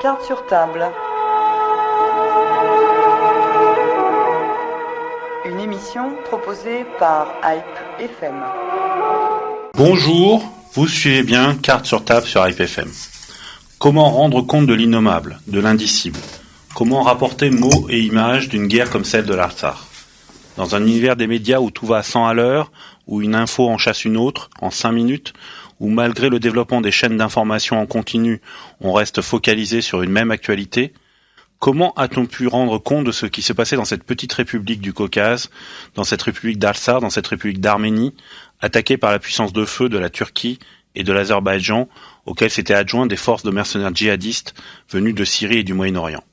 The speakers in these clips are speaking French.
Carte sur table. Une émission proposée par Hype FM. Bonjour, vous suivez bien Carte sur table sur Hype FM. Comment rendre compte de l'innommable, de l'indicible? Comment rapporter mots et images d'une guerre comme celle de l'Artsakh? Dans un univers des médias où tout va à 100 à l'heure, où une info en chasse une autre en 5 minutes, où malgré le développement des chaînes d'information en continu, on reste focalisé sur une même actualité, comment a-t-on pu rendre compte de ce qui se passait dans cette petite république du Caucase, dans cette république d'Artsakh, dans cette république d'Arménie, attaquée par la puissance de feu de la Turquie et de l'Azerbaïdjan, auxquelles s'étaient adjoints des forces de mercenaires djihadistes venus de Syrie et du Moyen-Orient.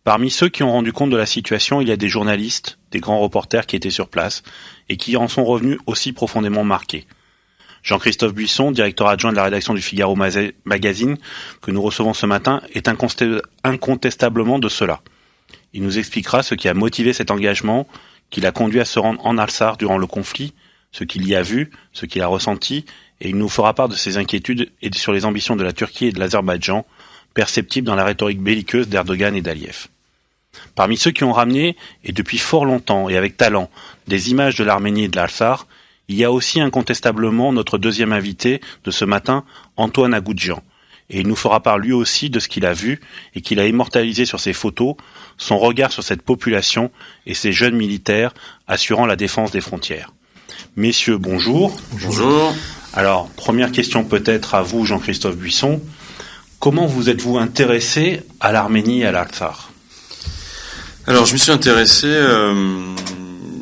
Parmi ceux qui ont rendu compte de la situation, il y a des journalistes, des grands reporters qui étaient sur place et qui en sont revenus aussi profondément marqués. Jean-Christophe Buisson, directeur adjoint de la rédaction du Figaro Magazine, que nous recevons ce matin, est incontestablement de cela. Il nous expliquera ce qui a motivé cet engagement, qui l'a conduit à se rendre en Artsakh durant le conflit, ce qu'il y a vu, ce qu'il a ressenti, et il nous fera part de ses inquiétudes et sur les ambitions de la Turquie et de l'Azerbaïdjan, perceptibles dans la rhétorique belliqueuse d'Erdogan et d'Aliyev. Parmi ceux qui ont ramené, et depuis fort longtemps et avec talent, des images de l'Arménie et de l'Artsakh, il y a aussi incontestablement notre deuxième invité de ce matin, Antoine Agoudjian. Et il nous fera part lui aussi de ce qu'il a vu et qu'il a immortalisé sur ses photos, son regard sur cette population et ces jeunes militaires assurant la défense des frontières. Messieurs, bonjour. Bonjour. Alors, première question peut-être à vous, Jean-Christophe Buisson. Comment vous êtes-vous intéressé à l'Arménie et à l'Artsakh ? Alors, je m'y suis intéressé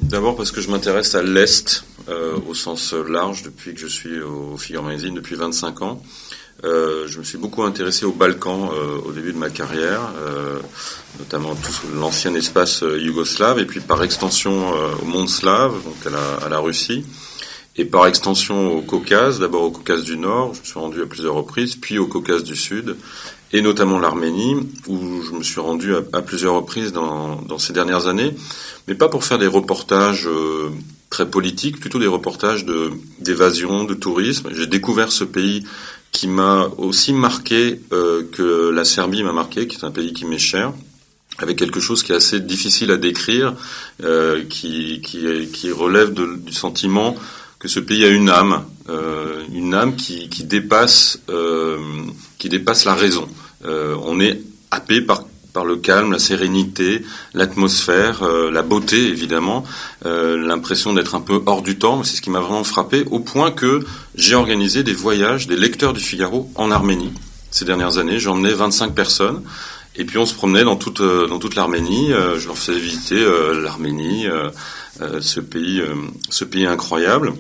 d'abord parce que je m'intéresse à l'Est, au sens large, depuis que je suis au Figaro Magazine, depuis 25 ans. Je me suis beaucoup intéressé aux Balkans au début de ma carrière, notamment tout l'ancien espace yougoslave, et puis par extension au monde slave, donc à la Russie, et par extension au Caucase, d'abord au Caucase du Nord, je me suis rendu à plusieurs reprises, puis au Caucase du Sud, et notamment l'Arménie, où je me suis rendu à plusieurs reprises dans ces dernières années, mais pas pour faire des reportages très politiques, plutôt des reportages d'évasion, de tourisme. J'ai découvert ce pays qui m'a aussi marqué que la Serbie m'a marqué, qui est un pays qui m'est cher, avec quelque chose qui est assez difficile à décrire, qui relève du sentiment que ce pays a une âme qui dépasse la raison. On est happé par le calme, la sérénité, l'atmosphère, la beauté évidemment, l'impression d'être un peu hors du temps. C'est ce qui m'a vraiment frappé, au point que j'ai organisé des voyages des lecteurs du Figaro en Arménie ces dernières années. J'ai emmené 25 personnes et puis on se promenait dans toute l'Arménie. Je leur faisais visiter l'Arménie, ce pays incroyable.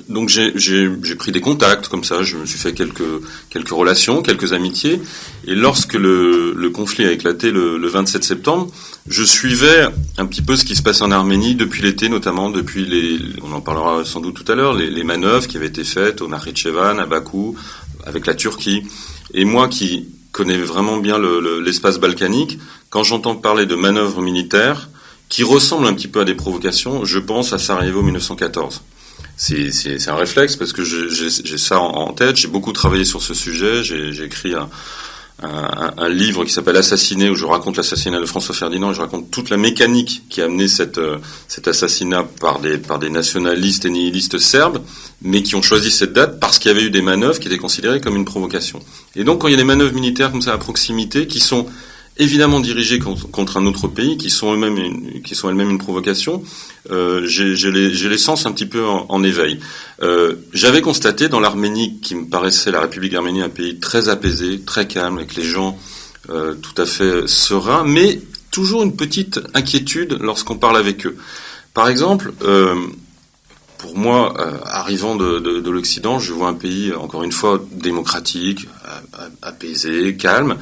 Donc j'ai pris des contacts comme ça, je me suis fait quelques relations, quelques amitiés, et lorsque le conflit a éclaté le 27 septembre, je suivais un petit peu ce qui se passe en Arménie depuis l'été, notamment depuis on en parlera sans doute tout à l'heure, les manœuvres qui avaient été faites au Nakhitchevan, à Bakou, avec la Turquie. Et moi qui connais vraiment bien l'espace balkanique, quand j'entends parler de manœuvres militaires qui ressemblent un petit peu à des provocations, je pense à Sarajevo 1914. C'est un réflexe parce que j'ai ça en tête. J'ai beaucoup travaillé sur ce sujet. J'ai écrit un livre qui s'appelle Assassiné, où je raconte l'assassinat de François Ferdinand et je raconte toute la mécanique qui a amené cet assassinat par des nationalistes et nihilistes serbes, mais qui ont choisi cette date parce qu'il y avait eu des manœuvres qui étaient considérées comme une provocation. Et donc quand il y a des manœuvres militaires comme ça à proximité, qui sont évidemment dirigées contre un autre pays, qui sont elles-mêmes une provocation, j'ai les sens un petit peu en éveil. J'avais constaté dans l'Arménie, qui me paraissait la République d'Arménie un pays très apaisé, très calme, avec les gens tout à fait sereins, mais toujours une petite inquiétude lorsqu'on parle avec eux. Par exemple, pour moi, arrivant de l'Occident, je vois un pays, encore une fois, démocratique, apaisé, calme,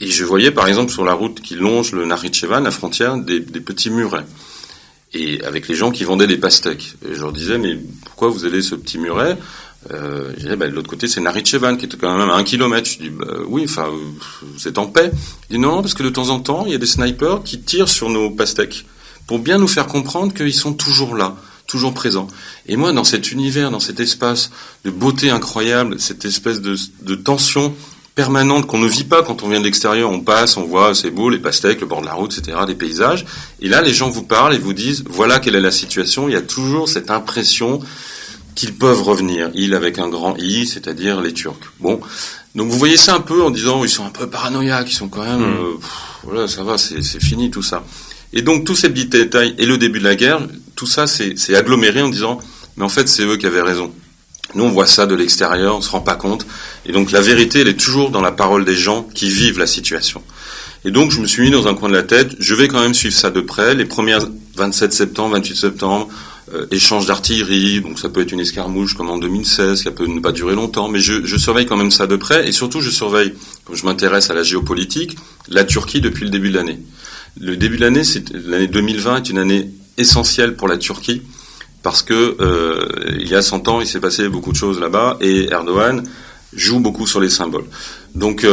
et je voyais, par exemple, sur la route qui longe le Nakhitchevan, la frontière, des petits murets. Et avec les gens qui vendaient des pastèques. Et je leur disais, mais pourquoi vous avez ce petit muret ? Je disais, de l'autre côté, c'est Nakhitchevan, qui est quand même à 1 kilomètre. Je dis, oui, vous êtes en paix. Il dit, non, parce que de temps en temps, il y a des snipers qui tirent sur nos pastèques, pour bien nous faire comprendre qu'ils sont toujours là, toujours présents. Et moi, dans cet univers, dans cet espace de beauté incroyable, cette espèce de tension permanente qu'on ne vit pas quand on vient de l'extérieur. On passe, on voit, c'est beau, les pastèques, le bord de la route, etc., des paysages. Et là, les gens vous parlent et vous disent, voilà quelle est la situation. Il y a toujours cette impression qu'ils peuvent revenir. Ils avec un grand I, c'est-à-dire les Turcs. Bon. Donc vous voyez ça un peu en disant, ils sont un peu paranoïaques, ils sont quand même, voilà, ça va, c'est fini tout ça. Et donc tous ces petits détails et le début de la guerre, tout ça c'est aggloméré en disant, mais en fait c'est eux qui avaient raison. Nous, on voit ça de l'extérieur, on se rend pas compte. Et donc, la vérité, elle est toujours dans la parole des gens qui vivent la situation. Et donc, je me suis mis dans un coin de la tête, je vais quand même suivre ça de près. Les premières 27 septembre, 28 septembre, échange d'artillerie, donc ça peut être une escarmouche comme en 2016, ça peut ne pas durer longtemps, mais je surveille quand même ça de près. Et surtout, je surveille, comme je m'intéresse à la géopolitique, la Turquie depuis le début de l'année. Le début de l'année, l'année 2020 est une année essentielle pour la Turquie. Parce que il y a 100 ans, il s'est passé beaucoup de choses là-bas, et Erdogan joue beaucoup sur les symboles. Donc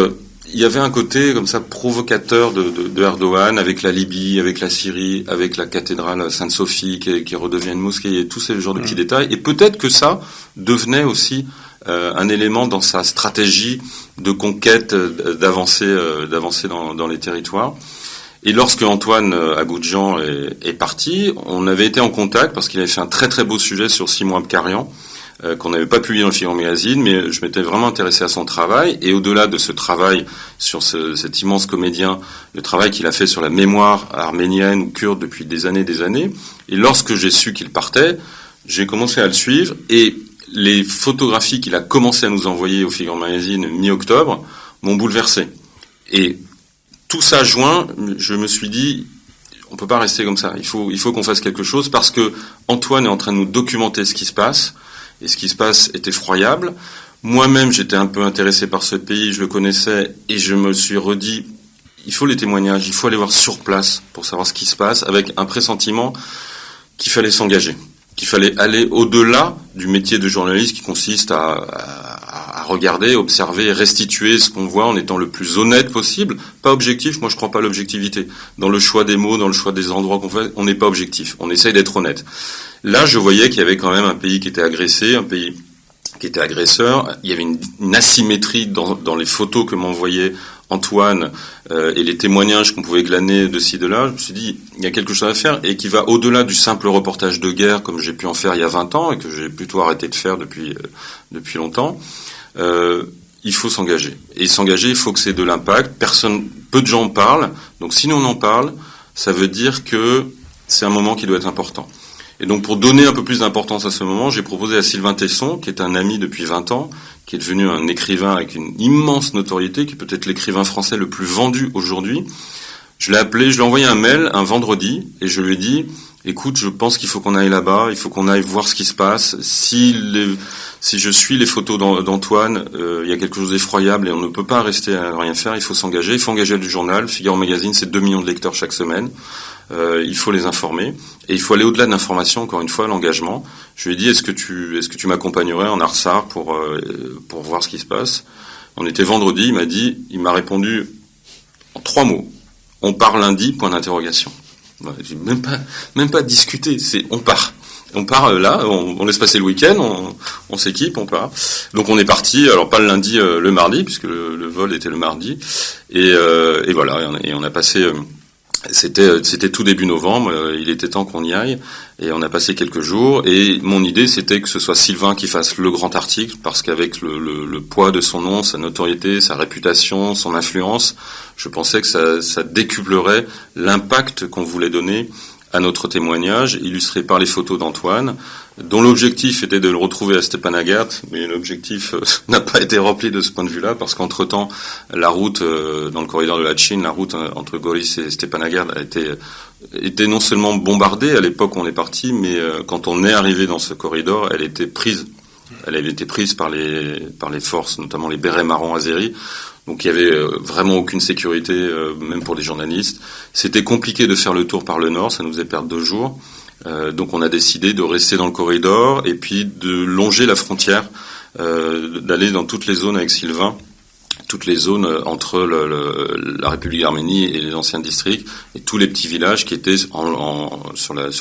il y avait un côté comme ça provocateur de Erdogan avec la Libye, avec la Syrie, avec la cathédrale Sainte-Sophie qui redevient une mosquée, et tous ces genres de petits détails. Et peut-être que ça devenait aussi un élément dans sa stratégie de conquête, d'avancer dans les territoires. Et lorsque Antoine Agouudjan est parti, on avait été en contact parce qu'il avait fait un très très beau sujet sur Simon Abkarian, qu'on n'avait pas publié dans le Figaro Magazine, mais je m'étais vraiment intéressé à son travail. Et au-delà de ce travail sur cet immense comédien, le travail qu'il a fait sur la mémoire arménienne ou kurde depuis des années, et lorsque j'ai su qu'il partait, j'ai commencé à le suivre, et les photographies qu'il a commencé à nous envoyer au Figaro Magazine mi-octobre m'ont bouleversé. Et tout ça joint, je me suis dit, on peut pas rester comme ça. Il faut qu'on fasse quelque chose, parce que Antoine est en train de nous documenter ce qui se passe, et ce qui se passe est effroyable. Moi-même, j'étais un peu intéressé par ce pays, je le connaissais, et je me suis redit, il faut les témoignages, il faut aller voir sur place pour savoir ce qui se passe, avec un pressentiment qu'il fallait s'engager, qu'il fallait aller au-delà du métier de journaliste qui consiste à regarder, observer, restituer ce qu'on voit en étant le plus honnête possible. Pas objectif, moi je crois pas à l'objectivité. Dans le choix des mots, dans le choix des endroits qu'on fait, on n'est pas objectif. On essaye d'être honnête. Là, je voyais qu'il y avait quand même un pays qui était agressé, un pays qui était agresseur. Il y avait une asymétrie dans les photos que m'envoyait Antoine et les témoignages qu'on pouvait glaner de ci, de là. Je me suis dit, il y a quelque chose à faire, et qui va au-delà du simple reportage de guerre comme j'ai pu en faire il y a 20 ans et que j'ai plutôt arrêté de faire depuis longtemps. Il faut s'engager. Et s'engager, il faut que c'est de l'impact. Peu de gens en parlent. Donc si nous on en parle, ça veut dire que c'est un moment qui doit être important. Et donc pour donner un peu plus d'importance à ce moment, j'ai proposé à Sylvain Tesson, qui est un ami depuis 20 ans, qui est devenu un écrivain avec une immense notoriété, qui est peut-être l'écrivain français le plus vendu aujourd'hui. Je l'ai appelé, je lui ai envoyé un mail un vendredi, et je lui ai dit, écoute, je pense qu'il faut qu'on aille là-bas, il faut qu'on aille voir ce qui se passe. Si je suis les photos d'Antoine, il y a quelque chose d'effroyable et on ne peut pas rester à rien faire, il faut s'engager. Il faut engager du journal. Figaro Magazine, c'est 2 millions de lecteurs chaque semaine. Il faut les informer. Et il faut aller au-delà de l'information, encore une fois, l'engagement. Je lui ai dit, est-ce que tu m'accompagnerais en Artsar pour voir ce qui se passe? On était vendredi, il m'a répondu en 3 mots. On part lundi, point d'interrogation. J'ai même pas discuté, c'est on part. On part là, on laisse passer le week-end, on s'équipe, on part. Donc on est parti, alors pas le lundi, le mardi, puisque le vol était le mardi. Et voilà, et on a passé... C'était tout début novembre, il était temps qu'on y aille, et on a passé quelques jours, et mon idée c'était que ce soit Sylvain qui fasse le grand article, parce qu'avec le poids de son nom, sa notoriété, sa réputation, son influence, je pensais que ça décuplerait l'impact qu'on voulait donner à notre témoignage, illustré par les photos d'Antoine, dont l'objectif était de le retrouver à Stepanakert, mais l'objectif n'a pas été rempli de ce point de vue-là, parce qu'entre-temps, la route, dans le corridor de la Chine, la route entre Goris et Stepanakert était non seulement bombardée à l'époque où on est parti, mais quand on est arrivé dans ce corridor, elle était prise. Elle avait été prise par les forces, notamment les bérets marrons azéris. Donc il y avait vraiment aucune sécurité, même pour les journalistes. C'était compliqué de faire le tour par le nord, ça nous faisait perdre 2 jours. Donc on a décidé de rester dans le corridor et puis de longer la frontière, d'aller dans toutes les zones avec Sylvain toutes les zones entre la République d'Arménie et les anciens districts, et tous les petits villages qui étaient sur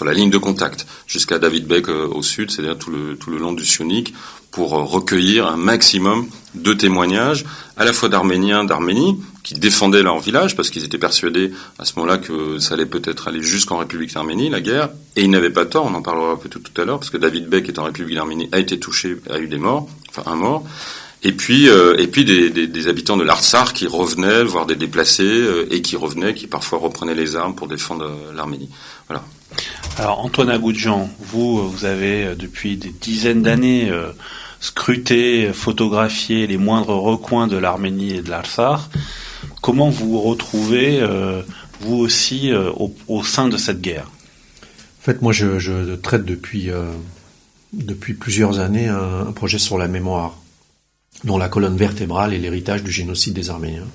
la ligne de contact, jusqu'à David Bek au sud, c'est-à-dire tout le long du Sionik, pour recueillir un maximum de témoignages, à la fois d'Arméniens d'Arménie, qui défendaient leur village, parce qu'ils étaient persuadés à ce moment-là que ça allait peut-être aller jusqu'en République d'Arménie, la guerre, et ils n'avaient pas tort, on en parlera peut-être tout à l'heure, parce que David Bek, qui est en République d'Arménie, a été touché, a eu des morts, enfin un mort, et puis des habitants de l'Artsakh qui revenaient, voire des déplacés, et qui revenaient, qui parfois reprenaient les armes pour défendre l'Arménie. Voilà. Alors Antoine Agoudjan, vous avez depuis des dizaines d'années scruté, photographié les moindres recoins de l'Arménie et de l'Artsakh. Comment vous vous retrouvez, vous aussi, au sein de cette guerre ? En fait, moi, je traite depuis plusieurs années un projet sur la mémoire, dont la colonne vertébrale est l'héritage du génocide des Arméniens.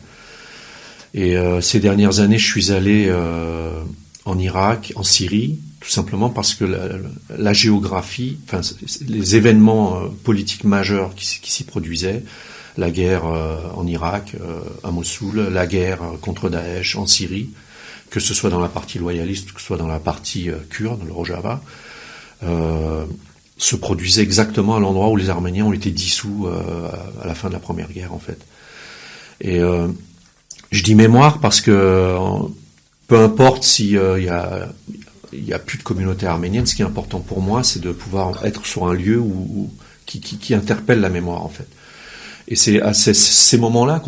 Et ces dernières années, je suis allé en Irak, en Syrie, tout simplement parce que la géographie, enfin les événements politiques majeurs qui s'y produisaient, la guerre en Irak, à Mossoul, la guerre contre Daesh en Syrie, que ce soit dans la partie loyaliste, que ce soit dans la partie kurde, le Rojava, se produisait exactement à l'endroit où les Arméniens ont été dissous à la fin de la Première Guerre, en fait. Et je dis mémoire parce que peu importe s'il y a plus de communauté arménienne, ce qui est important pour moi, c'est de pouvoir être sur un lieu qui interpelle la mémoire, en fait. Et c'est à ces moments-là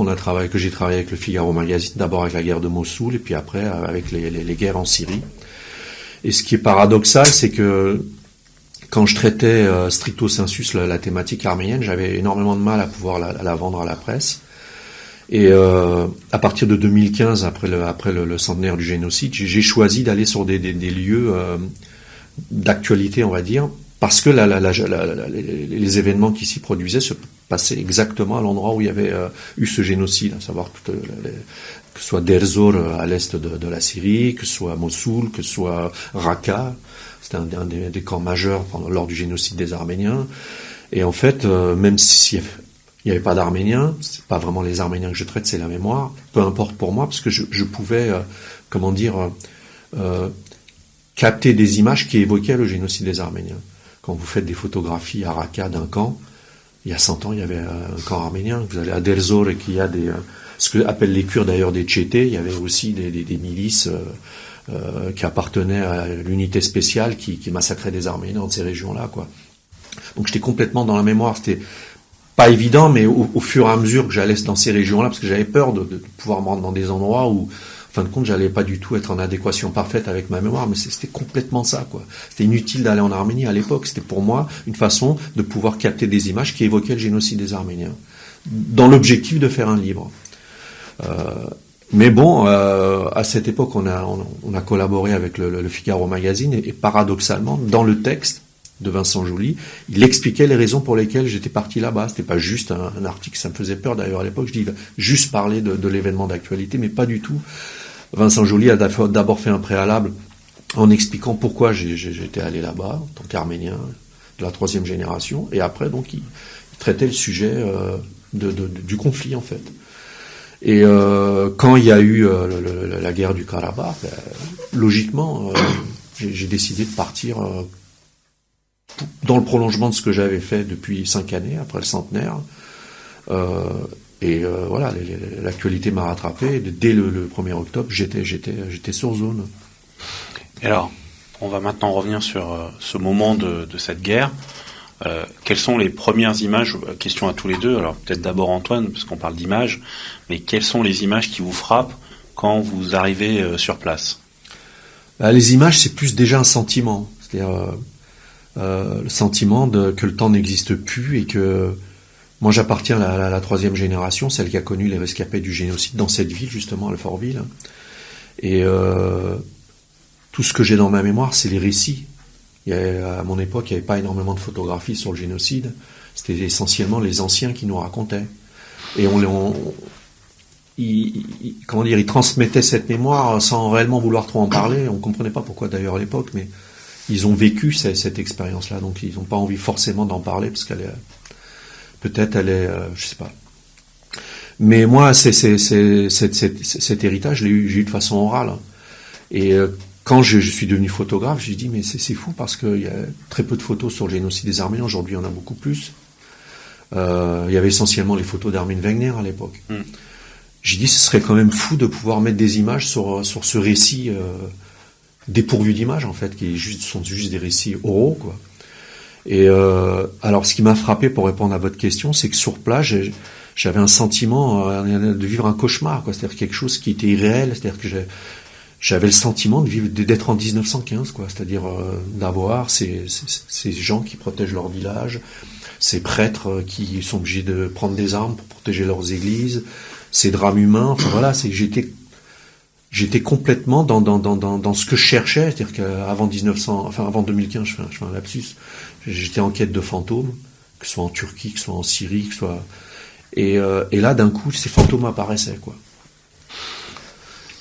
que j'ai travaillé avec le Figaro Magazine, d'abord avec la guerre de Mossoul, et puis après avec les guerres en Syrie. Et ce qui est paradoxal, c'est que quand je traitais stricto sensus la thématique arménienne, j'avais énormément de mal à pouvoir la vendre à la presse. Et à partir de 2015, après le centenaire du génocide, j'ai choisi d'aller sur des lieux d'actualité, on va dire, parce que les événements qui s'y produisaient se passaient exactement à l'endroit où il y avait eu ce génocide, à savoir que ce soit Deir à l'est de la Syrie, que ce soit Mossoul, que ce soit Raqqa. C'était un des camps majeurs lors du génocide des Arméniens. Et en fait, même s'il n'y avait pas d'Arméniens, c'est pas vraiment les Arméniens que je traite, c'est la mémoire, peu importe pour moi, parce que je pouvais, capter des images qui évoquaient le génocide des Arméniens. Quand vous faites des photographies à Raqqa d'un camp, il y a 100 ans, il y avait un camp arménien. Vous allez à Deir Zor et qu'il y a ce que appellent les Kurdes d'ailleurs des Tchétés, il y avait aussi des milices qui appartenaient à l'unité spéciale qui massacrait des Arméniens dans ces régions-là, quoi. Donc j'étais complètement dans la mémoire. C'était pas évident, mais au fur et à mesure que j'allais dans ces régions-là, parce que j'avais peur de pouvoir me rendre dans des endroits où, en fin de compte, j'allais pas du tout être en adéquation parfaite avec ma mémoire, mais c'était complètement ça, quoi. C'était inutile d'aller en Arménie à l'époque. C'était pour moi une façon de pouvoir capter des images qui évoquaient le génocide des Arméniens, dans l'objectif de faire un livre. Mais bon, à cette époque, on a collaboré avec le Figaro Magazine, et paradoxalement, dans le texte de Vincent Joly, il expliquait les raisons pour lesquelles j'étais parti là-bas. C'était pas juste un article, ça me faisait peur d'ailleurs à l'époque, je dis juste parler de l'événement d'actualité, mais pas du tout. Vincent Joly a d'abord fait un préalable en expliquant pourquoi j'étais allé là-bas, en tant qu'Arménien de la 3e génération, et après, donc, il traitait le sujet du conflit, en fait. Et quand il y a eu la guerre du Karabakh, logiquement, j'ai décidé de partir dans le prolongement de ce que j'avais fait depuis 5 années, après le centenaire. Voilà, l'actualité m'a rattrapé. Dès le 1er octobre, j'étais sur zone. Et alors, on va maintenant revenir sur ce moment de cette guerre. Quelles sont les premières images, question à tous les deux, alors peut-être d'abord Antoine, parce qu'on parle d'images, mais quelles sont les images qui vous frappent quand vous arrivez sur place ? Les images, c'est plus déjà un sentiment, c'est-à-dire le sentiment que le temps n'existe plus et que moi j'appartiens à la 3e génération, celle qui a connu les rescapés du génocide dans cette ville, justement, Alfortville. Et tout ce que j'ai dans ma mémoire, c'est les récits. À mon époque, il n'y avait pas énormément de photographies sur le génocide. C'était essentiellement les anciens qui nous racontaient. Et ils transmettaient cette mémoire sans réellement vouloir trop en parler. On ne comprenait pas pourquoi d'ailleurs à l'époque, mais ils ont vécu cette expérience-là. Donc ils n'ont pas envie forcément d'en parler parce je sais pas. Mais moi, cet héritage, j'ai eu de façon orale. Et quand je suis devenu photographe, j'ai dit, mais c'est fou parce qu'il y a très peu de photos sur le génocide des Arméniens. Aujourd'hui, il y en a beaucoup plus. Il y avait essentiellement les photos d'Armin Wegener à l'époque. J'ai dit, ce serait quand même fou de pouvoir mettre des images sur ce récit dépourvu d'images, en fait, sont juste des récits oraux, quoi. Et alors, ce qui m'a frappé, pour répondre à votre question, c'est que sur place, j'avais un sentiment de vivre un cauchemar, quoi. C'est-à-dire quelque chose qui était irréel. C'est-à-dire que j'avais le sentiment d'être en 1915, quoi. C'est-à-dire d'avoir ces gens qui protègent leur village, ces prêtres qui sont obligés de prendre des armes pour protéger leurs églises, ces drames humains. Enfin voilà, j'étais complètement dans ce que je cherchais. C'est-à-dire qu'avant avant 2015, je fais un lapsus. J'étais en quête de fantômes, que ce soit en Turquie, que ce soit en Syrie, que ce soit... Et là, d'un coup, ces fantômes apparaissaient, quoi.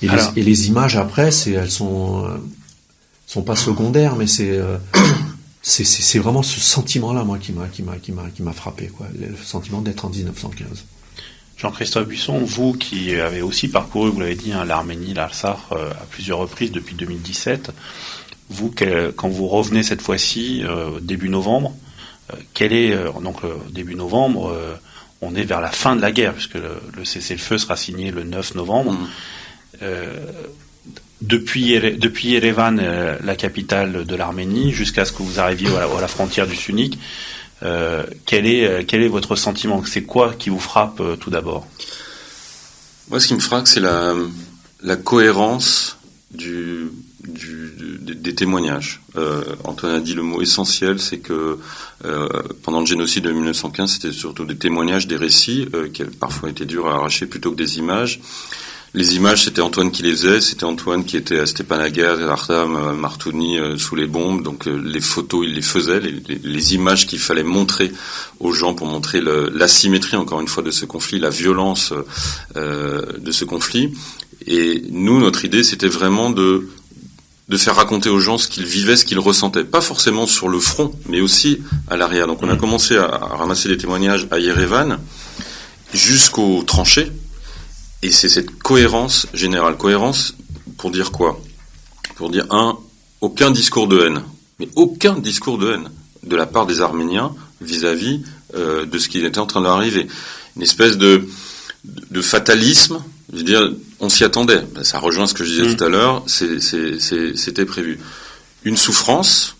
Et les images après, elles sont pas secondaires, mais c'est vraiment ce sentiment-là, moi, qui m'a frappé, quoi. Le sentiment d'être en 1915. Jean-Christophe Buisson, vous qui avez aussi parcouru, vous l'avez dit, l'Arménie, l'Artsakh à plusieurs reprises depuis 2017. Vous, quand vous revenez cette fois-ci, début novembre, début novembre, on est vers la fin de la guerre, puisque le cessez-le-feu sera signé le 9 novembre. Depuis Erevan, la capitale de l'Arménie, jusqu'à ce que vous arriviez à la frontière du Sunnik, quel est votre sentiment? C'est quoi qui vous frappe tout d'abord? Moi, ce qui me frappe, c'est la cohérence des témoignages. Antoine a dit le mot essentiel, c'est que pendant le génocide de 1915, c'était surtout des témoignages, des récits qui parfois étaient durs à arracher plutôt que des images. Les images, c'était Antoine qui les faisait, c'était Antoine qui était à Stepanaguer, à Artam, Martouni, sous les bombes. Donc les photos, il les faisait, les images qu'il fallait montrer aux gens pour montrer l'asymétrie, encore une fois, de ce conflit, la violence de ce conflit. Et nous, notre idée, c'était vraiment de faire raconter aux gens ce qu'ils vivaient, ce qu'ils ressentaient. Pas forcément sur le front, mais aussi à l'arrière. Donc on a commencé à ramasser des témoignages à Yerevan jusqu'aux tranchées. Et c'est cette cohérence générale. Cohérence pour dire quoi? Pour dire, aucun discours de haine. Mais aucun discours de haine de la part des Arméniens vis-à-vis de ce qui était en train d'arriver. Une espèce de fatalisme. Je veux dire, on s'y attendait. Ça rejoint ce que je disais tout à l'heure. C'était prévu. Une souffrance,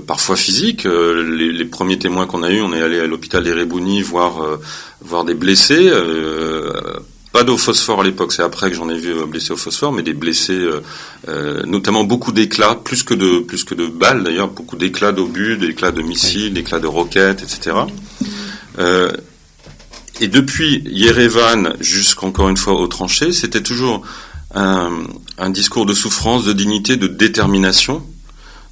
parfois physique. Les premiers témoins qu'on a eus, on est allé à l'hôpital d'Erebouni voir des blessés. Pas d'eau phosphore à l'époque, c'est après que j'en ai vu blessés au phosphore, mais des blessés, notamment beaucoup d'éclats, plus que de balles d'ailleurs, beaucoup d'éclats d'obus, d'éclats de missiles, d'éclats de roquettes, etc. Et depuis Yerevan jusqu'encore une fois aux tranchées, c'était toujours un discours de souffrance, de dignité, de détermination,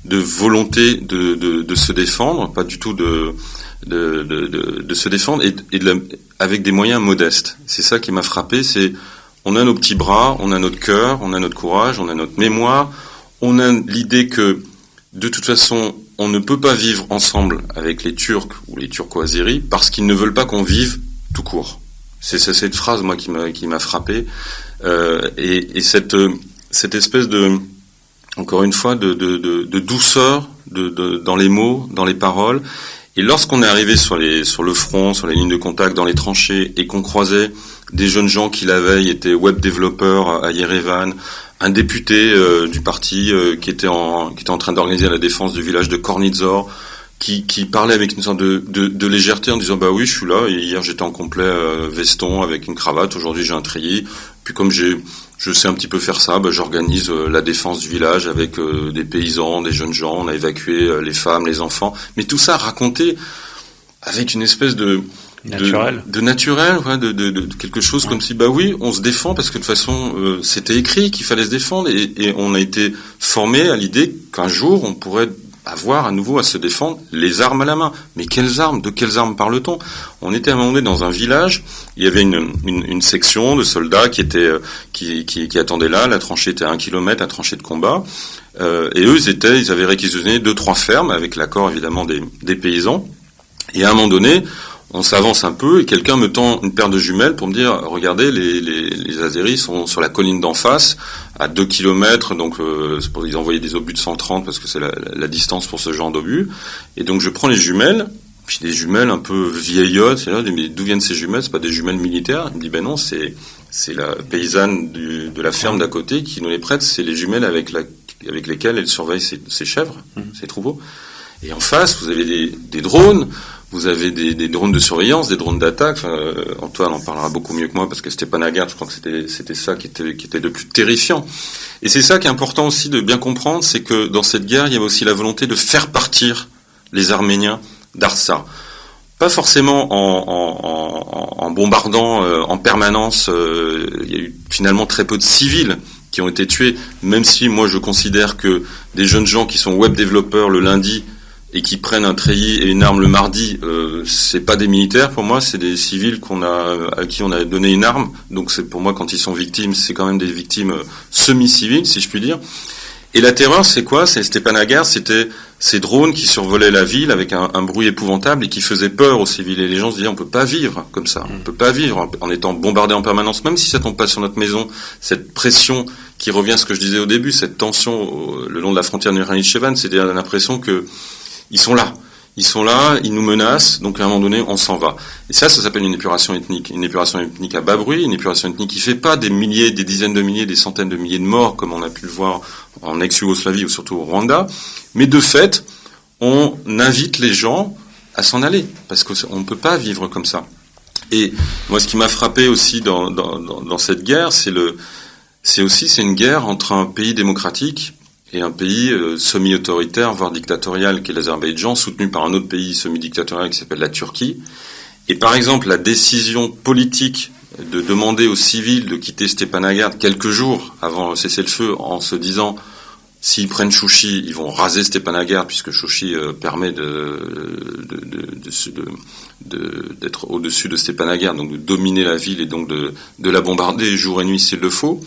de volonté de se défendre, pas du tout de se défendre et avec des moyens modestes. C'est ça qui m'a frappé, c'est on a nos petits bras, on a notre cœur, on a notre courage, on a notre mémoire, on a l'idée que de toute façon on ne peut pas vivre ensemble avec les Turcs ou les Turco-Azéris parce qu'ils ne veulent pas qu'on vive tout court. C'est cette phrase moi qui m'a frappé et cette espèce de encore une fois de douceur dans les mots, dans les paroles. Et lorsqu'on est arrivé sur le front, sur les lignes de contact, dans les tranchées, et qu'on croisait des jeunes gens qui la veille étaient web développeurs à Yerevan, un député du parti qui était en train d'organiser la défense du village de Kornizor, qui parlait avec une sorte de légèreté en disant bah oui je suis là, et hier j'étais en complet veston avec une cravate, aujourd'hui j'ai un treillis, puis comme je sais un petit peu faire ça, j'organise la défense du village avec des paysans, des jeunes gens, on a évacué les femmes, les enfants, mais tout ça raconté avec une espèce de naturel, ouais, de quelque chose comme si bah oui, on se défend parce que de toute façon c'était écrit qu'il fallait se défendre et on a été formé à l'idée qu'un jour on pourrait avoir à nouveau à se défendre les armes à la main. Mais quelles armes? De quelles armes parle-t-on? On était à un moment donné dans un village, il y avait une section de soldats qui attendaient là, la tranchée était à 1 kilomètre, la tranchée de combat, et eux ils avaient réquisitionné 2-3 fermes avec l'accord évidemment des paysans, et à un moment donné on s'avance un peu et quelqu'un me tend une paire de jumelles pour me dire, regardez, les Azéris sont sur la colline d'en face, à 2 kilomètres, donc c'est pour ils envoyaient des obus de 130 parce que c'est la distance pour ce genre d'obus. Et donc je prends les jumelles, puis des jumelles un peu vieillottes, c'est là, mais d'où viennent ces jumelles? C'est pas des jumelles militaires? Il me dit, ben non, c'est la paysanne de la ferme d'à côté qui nous les prête, c'est les jumelles avec lesquelles elle surveille ses chèvres, ses troupeaux. Et en face, vous avez des drones, vous avez des drones de surveillance, des drones d'attaque. Antoine en parlera beaucoup mieux que moi parce que Stepanakert, je crois que c'était ça qui était le plus terrifiant. Et c'est ça qui est important aussi de bien comprendre, c'est que dans cette guerre, il y avait aussi la volonté de faire partir les Arméniens d'Artsakh. Pas forcément en bombardant en permanence. Il y a eu finalement très peu de civils qui ont été tués, même si moi je considère que des jeunes gens qui sont web développeurs le lundi et qui prennent un treillis et une arme le mardi, c'est pas des militaires pour moi, c'est des civils à qui on a donné une arme. Donc c'est pour moi, quand ils sont victimes, c'est quand même des victimes semi-civiles, si je puis dire. Et la terreur, c'est quoi? C'est Stepanakert, c'était ces drones qui survolaient la ville avec un bruit épouvantable et qui faisaient peur aux civils. Et les gens se disaient, on peut pas vivre comme ça, on peut pas vivre en étant bombardé en permanence, même si ça tombe pas sur notre maison. Cette pression qui revient à ce que je disais au début, cette tension le long de la frontière Nuranichevan, c'est l'impression que ils sont là, ils nous menacent, donc à un moment donné, on s'en va. Et ça s'appelle une épuration ethnique à bas bruit, une épuration ethnique qui fait pas des milliers, des dizaines de milliers, des centaines de milliers de morts, comme on a pu le voir en ex-Yougoslavie ou surtout au Rwanda, mais de fait, on invite les gens à s'en aller, parce qu'on ne peut pas vivre comme ça. Et moi, ce qui m'a frappé aussi dans cette guerre, c'est une guerre entre un pays démocratique et un pays semi-autoritaire, voire dictatorial, qui est l'Azerbaïdjan, soutenu par un autre pays semi-dictatorial qui s'appelle la Turquie. Et par exemple, la décision politique de demander aux civils de quitter Stepanakert quelques jours avant le cessez-le-feu, en se disant, s'ils prennent Chouchi, ils vont raser Stepanakert, puisque Chouchi permet d'être au-dessus de Stepanakert, donc de dominer la ville et donc de la bombarder jour et nuit s'il le faut.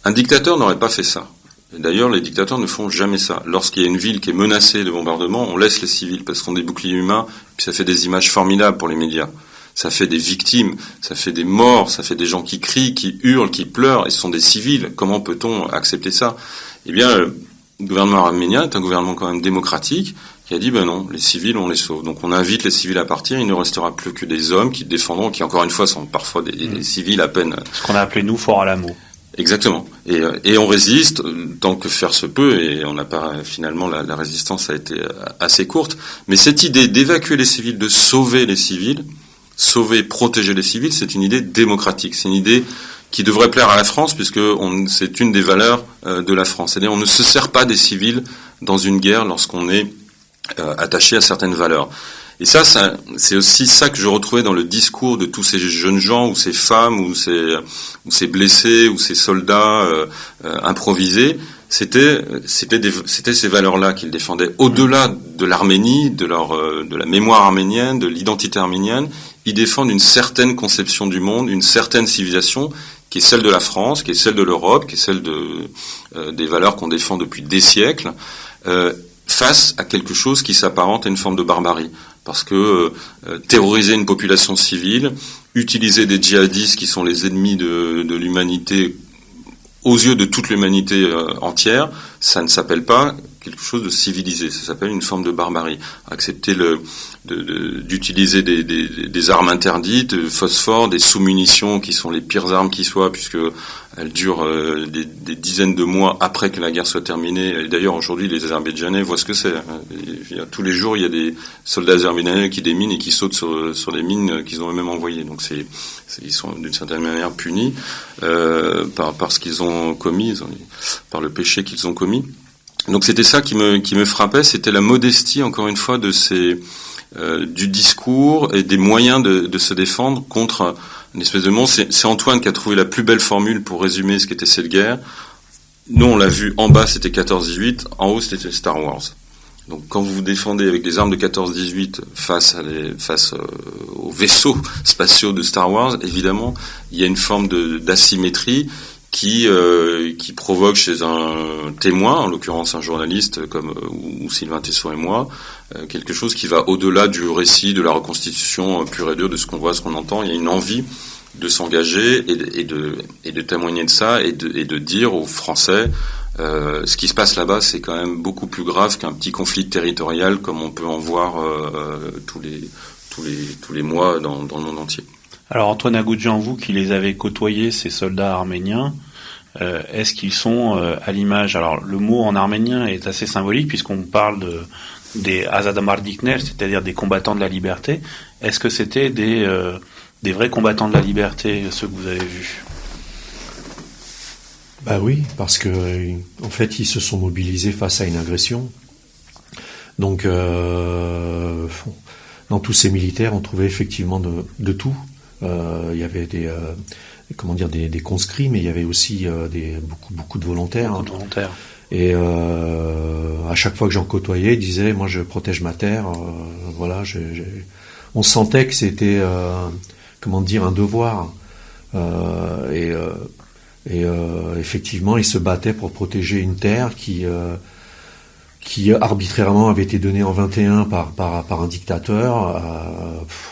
Un dictateur n'aurait pas fait ça. D'ailleurs, les dictateurs ne font jamais ça. Lorsqu'il y a une ville qui est menacée de bombardement, on laisse les civils parce qu'on a des boucliers humains, puis ça fait des images formidables pour les médias. Ça fait des victimes, ça fait des morts, ça fait des gens qui crient, qui hurlent, qui pleurent, et ce sont des civils. Comment peut-on accepter ça? Eh bien, le gouvernement arménien est un gouvernement quand même démocratique qui a dit, ben non, les civils, on les sauve. Donc on invite les civils à partir, il ne restera plus que des hommes qui défendront, qui encore une fois sont parfois des civils à peine. Ce qu'on a appelé, nous, Fort Alamo. Exactement. Et on résiste tant que faire se peut, et on n'a pas, finalement, la résistance a été assez courte. Mais cette idée d'évacuer les civils, de sauver les civils, protéger les civils, c'est une idée démocratique. C'est une idée qui devrait plaire à la France, puisque c'est une des valeurs de la France. C'est-à-dire, on ne se sert pas des civils dans une guerre lorsqu'on est attaché à certaines valeurs. Et ça, c'est aussi ça que je retrouvais dans le discours de tous ces jeunes gens, ou ces femmes, ou ces blessés, ou ces soldats improvisés. C'était ces valeurs-là qu'ils défendaient. Au-delà de l'Arménie, de la mémoire arménienne, de l'identité arménienne, ils défendent une certaine conception du monde, une certaine civilisation, qui est celle de la France, qui est celle de l'Europe, qui est celle des valeurs qu'on défend depuis des siècles, face à quelque chose qui s'apparente à une forme de barbarie. Parce que terroriser une population civile, utiliser des djihadistes qui sont les ennemis de l'humanité aux yeux de toute l'humanité entière, ça ne s'appelle pas quelque chose de civilisé, ça s'appelle une forme de barbarie. Accepter d'utiliser des armes interdites, de phosphore, des sous-munitions qui sont les pires armes qui soient, puisque elles durent des dizaines de mois après que la guerre soit terminée. Et d'ailleurs, aujourd'hui, les Azerbaïdjanais voient ce que c'est. Tous les jours, il y a des soldats azerbaïdjanais qui déminent et qui sautent sur des mines qu'ils ont eux-mêmes envoyées. Donc ils sont d'une certaine manière punis par ce qu'ils ont commis, par le péché qu'ils ont commis. Donc c'était ça qui me frappait, c'était la modestie, encore une fois, du discours et des moyens de se défendre contre une espèce de monstre. C'est Antoine qui a trouvé la plus belle formule pour résumer ce qu'était cette guerre. Nous, on l'a vu, en bas c'était 14-18, en haut c'était Star Wars. Donc quand vous vous défendez avec des armes de 14-18 face aux vaisseaux spatiaux de Star Wars, évidemment, il y a une forme d'asymétrie qui provoque chez un témoin, en l'occurrence un journaliste comme ou Sylvain Tesson et moi, quelque chose qui va au-delà du récit, de la reconstitution pure et dure de ce qu'on voit, ce qu'on entend. Il y a une envie de s'engager et de témoigner de ça et de dire aux Français ce qui se passe là-bas, c'est quand même beaucoup plus grave qu'un petit conflit territorial comme on peut en voir tous les mois dans le monde entier. Alors Antoine Agoudjian, vous qui les avez côtoyés, ces soldats arméniens, est-ce qu'ils sont à l'image... Alors le mot en arménien est assez symbolique puisqu'on parle des Azadamardikner, c'est-à-dire des combattants de la liberté. Est-ce que c'était des vrais combattants de la liberté, ceux que vous avez vus? Bah oui, parce que en fait ils se sont mobilisés face à une agression. Donc dans tous ces militaires, on trouvait effectivement de tout. Il y avait des conscrits, mais il y avait aussi beaucoup de volontaires. Beaucoup de volontaires. Et à chaque fois que j'en côtoyais, ils disaient moi je protège ma terre. Voilà, on sentait que c'était un devoir. Effectivement, ils se battaient pour protéger une terre qui arbitrairement avait été donnée en 21 par un dictateur,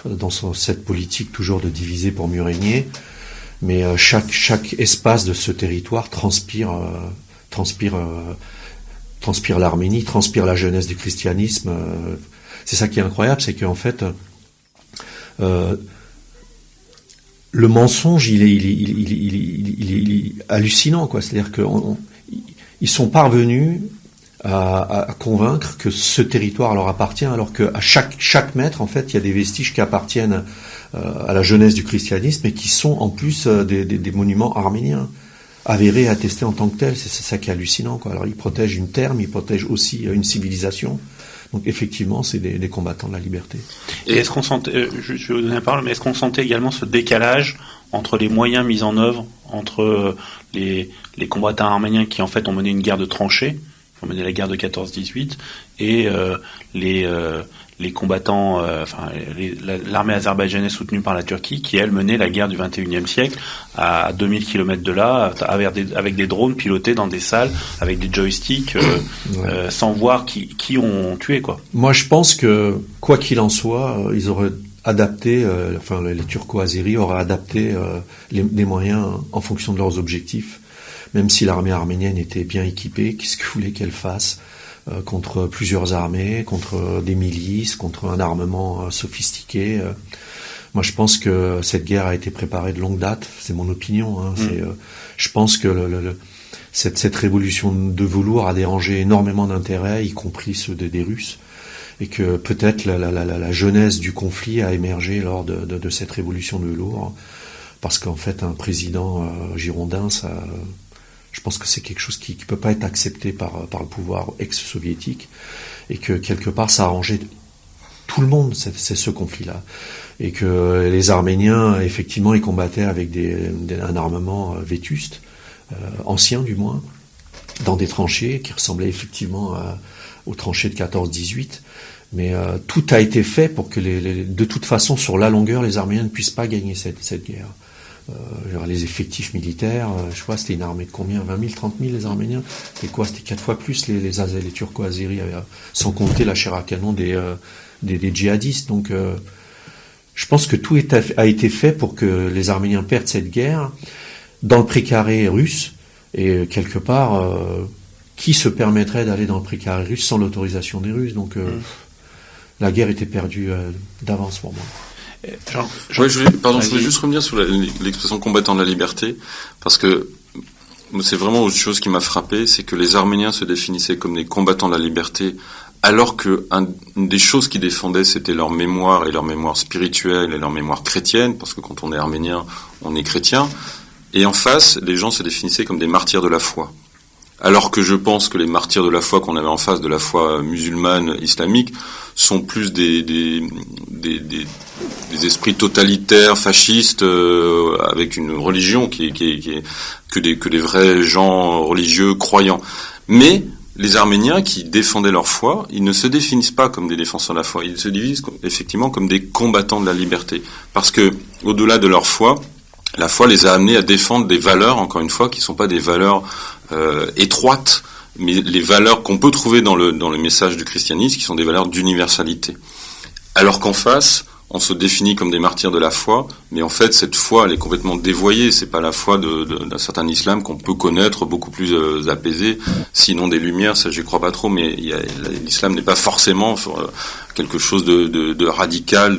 dans cette politique toujours de diviser pour mieux régner. Mais chaque espace de ce territoire transpire l'Arménie, transpire la jeunesse du christianisme. C'est ça qui est incroyable, c'est qu'en fait, le mensonge, il est hallucinant, quoi. C'est-à-dire qu'ils sont parvenus à convaincre que ce territoire leur appartient, alors qu'à chaque mètre, en fait, il y a des vestiges qui appartiennent à la jeunesse du christianisme et qui sont en plus des monuments arméniens, avérés et attestés en tant que tels. C'est ça qui est hallucinant, quoi. Alors ils protègent une terre, mais ils protègent aussi une civilisation. Donc effectivement, c'est des combattants de la liberté. Et est-ce qu'on sentait, je vais vous donner la parole, mais est-ce qu'on sentait également ce décalage entre les moyens mis en œuvre, entre les combattants arméniens qui en fait ont mené une guerre de tranchées, qui ont mené la guerre de 14-18, et les combattants, l'armée azerbaïdjanaise soutenue par la Turquie, qui elle menait la guerre du 21e siècle à 2000 km de là, avec des drones pilotés dans des salles, avec des joysticks, sans voir qui ont tué, quoi. Moi, je pense que, quoi qu'il en soit, ils auraient adapté, les Turco-Azéris auraient adapté les moyens en fonction de leurs objectifs, même si l'armée arménienne était bien équipée. Qu'est-ce que vous voulez qu'elle fasse contre plusieurs armées, contre des milices, contre un armement sophistiqué? Moi, je pense que cette guerre a été préparée de longue date. C'est mon opinion. Je pense que cette révolution de velours a dérangé énormément d'intérêts, y compris ceux des Russes, et que peut-être la jeunesse du conflit a émergé lors de cette révolution de velours, parce qu'en fait, un président girondin, je pense que c'est quelque chose qui peut pas être accepté par le pouvoir ex-soviétique, et que quelque part ça a arrangé tout le monde, c'est ce conflit-là, et que les Arméniens effectivement ils combattaient avec un armement vétuste, ancien du moins, dans des tranchées qui ressemblaient effectivement aux tranchées de 14-18, mais tout a été fait pour que de toute façon sur la longueur les Arméniens ne puissent pas gagner cette guerre. Les effectifs militaires, je crois c'était une armée de combien, 20 000, 30 000 les Arméniens, c'était 4 fois plus les Turco-Azéris, sans compter la chair à canon des djihadistes. Donc je pense que tout a été fait pour que les Arméniens perdent cette guerre dans le précaré russe, et quelque part qui se permettrait d'aller dans le précaré russe sans l'autorisation des Russes? Donc la guerre était perdue d'avance pour moi. Je voulais juste revenir sur l'expression combattant de la liberté, parce que c'est vraiment autre chose qui m'a frappé, c'est que les Arméniens se définissaient comme des combattants de la liberté, alors que une des choses qu'ils défendaient, c'était leur mémoire, et leur mémoire spirituelle, et leur mémoire chrétienne, parce que quand on est arménien, on est chrétien, et en face, les gens se définissaient comme des martyrs de la foi. Alors que je pense que les martyrs de la foi qu'on avait en face de la foi musulmane, islamique, sont plus des esprits totalitaires, fascistes, avec une religion qui est que des vrais gens religieux croyants. Mais les Arméniens qui défendaient leur foi, ils ne se définissent pas comme des défenseurs de la foi, ils se définissent effectivement comme des combattants de la liberté. Parce que, au-delà de leur foi, la foi les a amenés à défendre des valeurs, encore une fois, qui ne sont pas des valeurs étroites, mais les valeurs qu'on peut trouver dans le message du christianisme, qui sont des valeurs d'universalité. Alors qu'en face, on se définit comme des martyrs de la foi, mais en fait, cette foi, elle est complètement dévoyée. C'est pas la foi d'un certain islam qu'on peut connaître, beaucoup plus apaisé, sinon des Lumières, ça j'y crois pas trop, mais l'islam n'est pas forcément quelque chose de radical,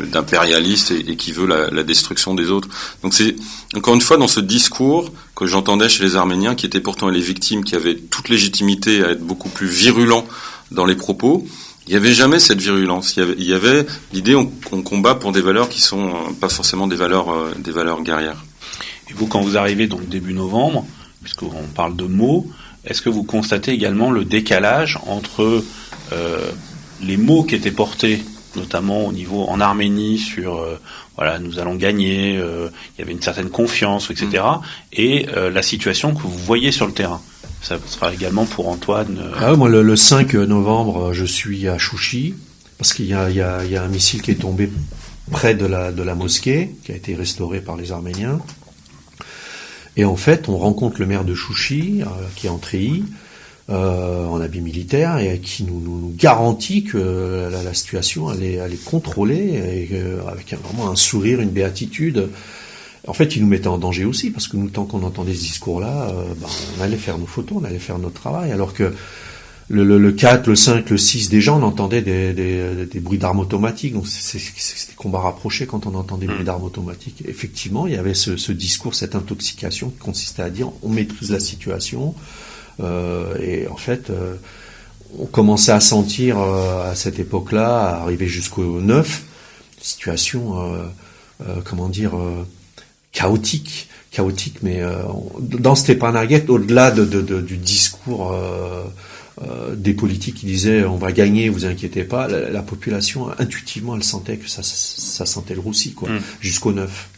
d'impérialiste et qui veut la destruction des autres. Donc c'est, encore une fois, dans ce discours que j'entendais chez les Arméniens, qui étaient pourtant les victimes, qui avaient toute légitimité à être beaucoup plus virulents dans les propos, il n'y avait jamais cette virulence. Il y avait l'idée qu'on combat pour des valeurs qui sont pas forcément des valeurs guerrières. Et vous, quand vous arrivez donc début novembre, puisqu'on parle de mots, est-ce que vous constatez également le décalage entre les mots qui étaient portés, notamment au niveau en Arménie sur voilà, nous allons gagner, il y avait une certaine confiance, etc., et la situation que vous voyez sur le terrain? Ça sera également pour Antoine. Moi, le 5 novembre, je suis à Chouchi, parce qu'il y a un missile qui est tombé près de la mosquée, qui a été restaurée par les Arméniens. Et en fait, on rencontre le maire de Chouchi, qui est en treillis, en habit militaire, et qui nous garantit que la situation, elle est contrôlée, et avec vraiment un sourire, une béatitude. En fait, ils nous mettaient en danger aussi, parce que nous, tant qu'on entendait ce discours-là, on allait faire nos photos, on allait faire notre travail, alors que le 4, le 5, le 6, déjà, on entendait des bruits d'armes automatiques, donc c'est des combats rapprochés quand on entend des bruits d'armes automatiques. Effectivement, il y avait ce discours, cette intoxication qui consistait à dire, on maîtrise la situation, et en fait, on commençait à sentir, à cette époque-là, à arriver jusqu'au 9, situation, chaotique, mais dans Stepanakert, au-delà du discours des politiques qui disaient on va gagner, vous inquiétez pas, la population intuitivement elle sentait que ça sentait le roussi jusqu'au 9.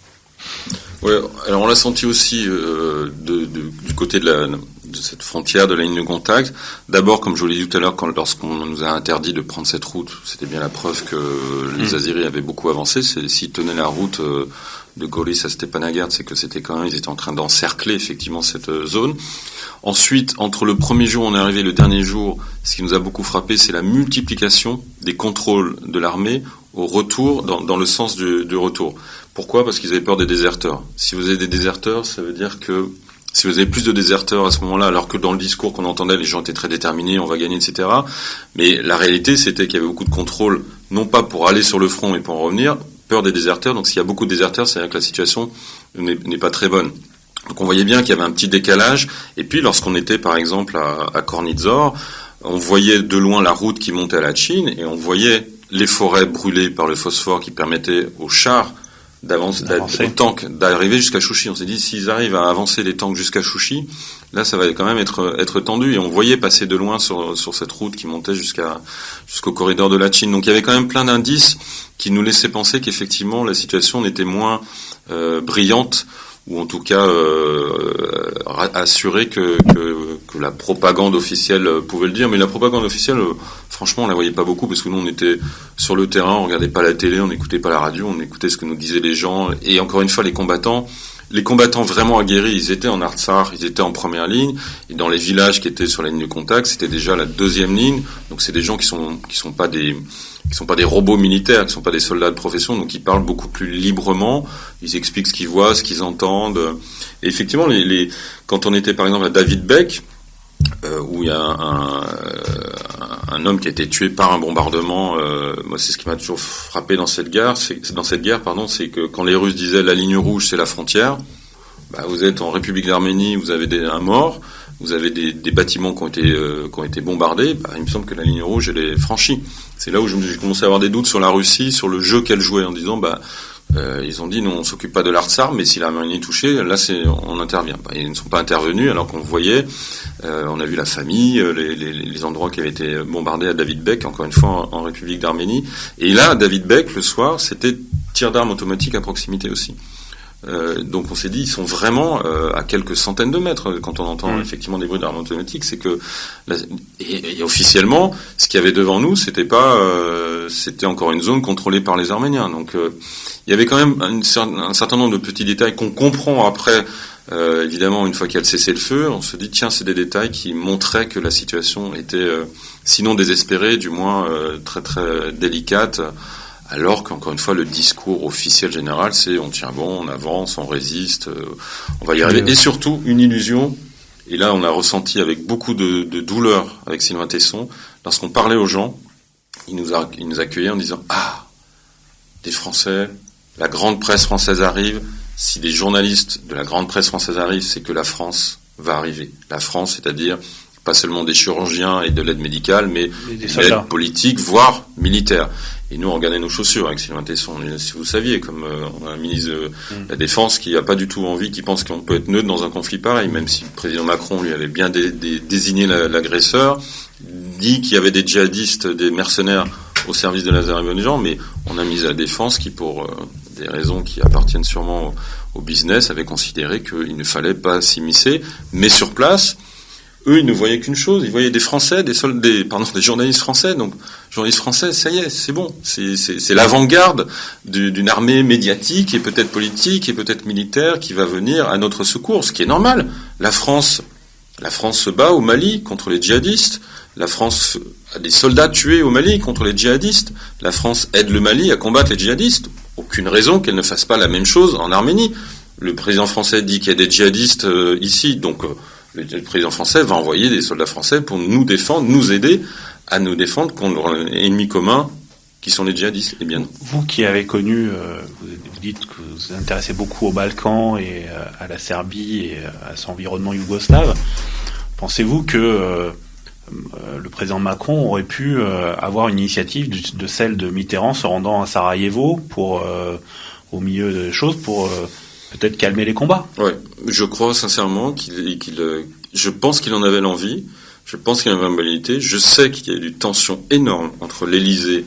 Ouais, alors on l'a senti aussi du côté de cette frontière de la ligne de contact. D'abord, comme je vous l'ai dit tout à l'heure, lorsqu'on nous a interdit de prendre cette route, c'était bien la preuve que les Azeris avaient beaucoup avancé. S'ils tenaient la route de Goris à Stepanakert, c'est que c'était quand même, ils étaient en train d'encercler effectivement cette zone. Ensuite, entre le premier jour où on est arrivé et le dernier jour, ce qui nous a beaucoup frappé, c'est la multiplication des contrôles de l'armée au retour, dans le sens du retour. Pourquoi ? Parce qu'ils avaient peur des déserteurs. Si vous avez des déserteurs, ça veut dire que si vous avez plus de déserteurs à ce moment-là, alors que dans le discours qu'on entendait, les gens étaient très déterminés, on va gagner, etc. Mais la réalité, c'était qu'il y avait beaucoup de contrôles, non pas pour aller sur le front et pour en revenir, peur des déserteurs. Donc s'il y a beaucoup de déserteurs, c'est-à-dire que la situation n'est pas très bonne. Donc on voyait bien qu'il y avait un petit décalage. Et puis lorsqu'on était par exemple à Kornizor, on voyait de loin la route qui montait à la Chine et on voyait les forêts brûlées par le phosphore qui permettaient aux chars aux tanks d'arriver jusqu'à Chouchi. On s'est dit, s'ils arrivent à avancer les tanks jusqu'à Chouchi, là, ça va quand même être tendu. Et on voyait passer de loin sur cette route qui montait jusqu'au corridor de la Chine. Donc, il y avait quand même plein d'indices qui nous laissaient penser qu'effectivement, la situation n'était moins brillante, ou en tout cas assurée que la propagande officielle pouvait le dire. Mais la propagande officielle, franchement, on la voyait pas beaucoup, parce que nous, on était sur le terrain, on regardait pas la télé, on n'écoutait pas la radio, on écoutait ce que nous disaient les gens. Et encore une fois, les combattants vraiment aguerris, ils étaient en Artsakh, ils étaient en première ligne, et dans les villages qui étaient sur la ligne de contact, c'était déjà la deuxième ligne. Donc c'est des gens qui sont pas des robots militaires, qui sont pas des soldats de profession, donc ils parlent beaucoup plus librement, ils expliquent ce qu'ils voient, ce qu'ils entendent. Et effectivement, quand on était par exemple à David Bek, où il y a un homme qui a été tué par un bombardement, moi c'est ce qui m'a toujours frappé dans cette guerre, c'est que quand les Russes disaient la ligne rouge c'est la frontière, vous êtes en République d'Arménie, vous avez un mort, vous avez des bâtiments qui ont été bombardés, il me semble que la ligne rouge elle est franchie. C'est là où j'ai commencé à avoir des doutes sur la Russie, sur le jeu qu'elle jouait, en disant ils ont dit non, on s'occupe pas de l'Artsakh, mais si l'Arménie est touchée, là on intervient. Ils ne sont pas intervenus, alors qu'on voyait, on a vu la famille, les endroits qui avaient été bombardés à David Bek, encore une fois en République d'Arménie. Et là, à David Bek, le soir, c'était tir d'armes automatique à proximité aussi. Donc on s'est dit, ils sont vraiment à quelques centaines de mètres. Quand on entend effectivement des bruits d'armes automatiques, c'est que et officiellement, ce qu'il y avait devant nous, c'était encore une zone contrôlée par les Arméniens. Donc il y avait quand même un certain nombre de petits détails qu'on comprend après. Évidemment, une fois qu'il y a le cessez-le-feu, on se dit tiens, c'est des détails qui montraient que la situation était, sinon désespérée, du moins très très délicate. Alors qu'encore une fois, le discours officiel général, c'est on tient bon, on avance, on résiste, on va y arriver. Et surtout, une illusion, et là on a ressenti avec beaucoup de douleur avec Sylvain Tesson, lorsqu'on parlait aux gens, il nous accueillait en disant « Ah, des Français, la grande presse française arrive, si des journalistes de la grande presse française arrivent, c'est que la France va arriver. » La France, c'est-à-dire pas seulement des chirurgiens et de l'aide médicale, mais de l'aide politique, voire militaire. Et nous, on regardait nos chaussures avec Sylvain Tesson. Si vous saviez, comme on a un ministre de la Défense qui n'a pas du tout envie, qui pense qu'on peut être neutre dans un conflit pareil, même si le président Macron lui avait bien désigné l'agresseur, dit qu'il y avait des djihadistes, des mercenaires au service de l'Azerbaïdjan, mais on a mis la Défense qui, pour des raisons qui appartiennent sûrement au business, avait considéré qu'il ne fallait pas s'immiscer. Mais sur place, eux, ils ne voyaient qu'une chose, ils voyaient des Français, des journalistes français. Donc, journalistes français, ça y est, c'est bon. C'est l'avant-garde d'une armée médiatique et peut-être politique et peut-être militaire qui va venir à notre secours, ce qui est normal. La France se bat au Mali contre les djihadistes. La France a des soldats tués au Mali contre les djihadistes. La France aide le Mali à combattre les djihadistes. Aucune raison qu'elle ne fasse pas la même chose en Arménie. Le président français dit qu'il y a des djihadistes ici, donc le président français va envoyer des soldats français pour nous défendre, nous aider à nous défendre contre l'ennemi commun qui sont les djihadistes. Eh bien non. Vous qui avez connu, vous dites que vous vous intéressez beaucoup aux Balkans et à la Serbie et à son environnement yougoslave, pensez-vous que le président Macron aurait pu avoir une initiative de celle de Mitterrand se rendant à Sarajevo pour, au milieu des choses, pour peut-être calmer les combats? Ouais, je crois sincèrement je pense qu'il en avait l'envie, je pense qu'il en avait la mobilité, je sais qu'il y a eu une tension énorme entre l'Élysée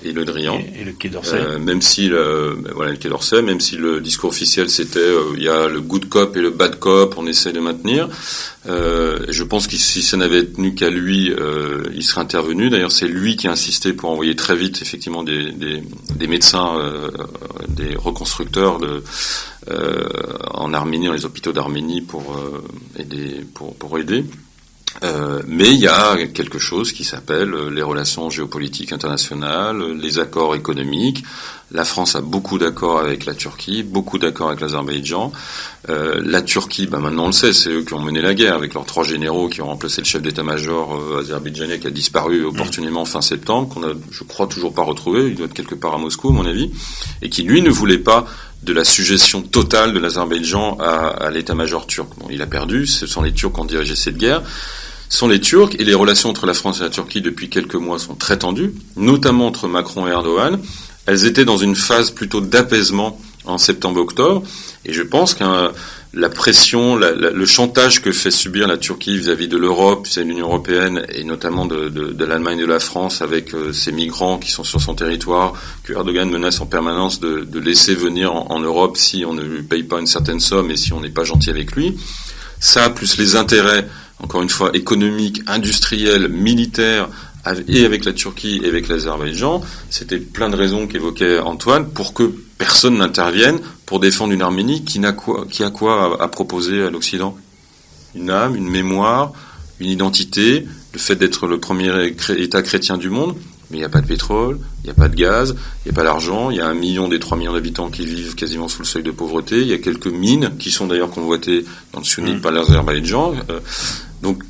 et le Drian. Et le Quai d'Orsay. Même si le Quai d'Orsay, même si le discours officiel c'était il y a le good cop et le bad cop, on essaie de maintenir. Je pense que si ça n'avait tenu qu'à lui, il serait intervenu. D'ailleurs, c'est lui qui a insisté pour envoyer très vite effectivement des médecins, des reconstructeurs en Arménie, dans les hôpitaux d'Arménie pour aider. Mais il y a quelque chose qui s'appelle les relations géopolitiques internationales, les accords économiques. La France a beaucoup d'accords avec la Turquie, beaucoup d'accords avec l'Azerbaïdjan. La Turquie, maintenant on le sait, c'est eux qui ont mené la guerre avec leurs 3 généraux qui ont remplacé le chef d'état-major azerbaïdjanais qui a disparu opportunément fin septembre, qu'on a, je crois, toujours pas retrouvé. Il doit être quelque part à Moscou, à mon avis, et qui lui ne voulait pas de la suggestion totale de l'Azerbaïdjan à l'état-major turc. Bon, il a perdu. Ce sont les Turcs qui ont dirigé cette guerre. Sont les Turcs, et les relations entre la France et la Turquie depuis quelques mois sont très tendues, notamment entre Macron et Erdogan. Elles étaient dans une phase plutôt d'apaisement en septembre-octobre, et je pense que la pression, le chantage que fait subir la Turquie vis-à-vis de l'Europe, vis-à-vis de l'Union européenne, et notamment de l'Allemagne et de la France, avec ces migrants qui sont sur son territoire, que Erdogan menace en permanence de laisser venir en Europe si on ne lui paye pas une certaine somme et si on n'est pas gentil avec lui. Ça, plus les intérêts, encore une fois, économiques, industriels, militaires, et avec la Turquie et avec l'Azerbaïdjan, c'était plein de raisons qu'évoquait Antoine pour que personne n'intervienne pour défendre une Arménie qui a quoi à proposer à l'Occident. Une âme, une mémoire, une identité, le fait d'être le premier État chrétien du monde, mais il n'y a pas de pétrole, il n'y a pas de gaz, il n'y a pas d'argent, il y a 1 million des 3 millions d'habitants qui vivent quasiment sous le seuil de pauvreté, il y a quelques mines qui sont d'ailleurs convoitées dans le sunnite par l'Azerbaïdjan. Donc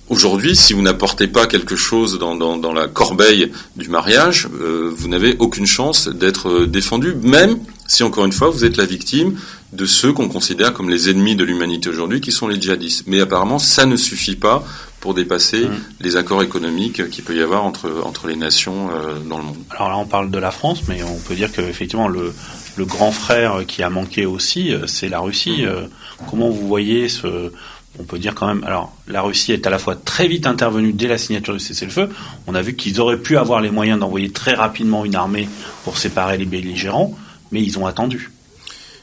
aujourd'hui, si vous n'apportez pas quelque chose dans la corbeille du mariage, vous n'avez aucune chance d'être défendu, même si, encore une fois, vous êtes la victime de ceux qu'on considère comme les ennemis de l'humanité aujourd'hui, qui sont les djihadistes. Mais apparemment, ça ne suffit pas pour dépasser les accords économiques qu'il peut y avoir entre les nations dans le monde. Alors là, on parle de la France, mais on peut dire qu'effectivement, le grand frère qui a manqué aussi, c'est la Russie. Comment vous voyez on peut dire quand même, alors la Russie est à la fois très vite intervenue dès la signature du cessez-le-feu. On a vu qu'ils auraient pu avoir les moyens d'envoyer très rapidement une armée pour séparer les belligérants, mais ils ont attendu.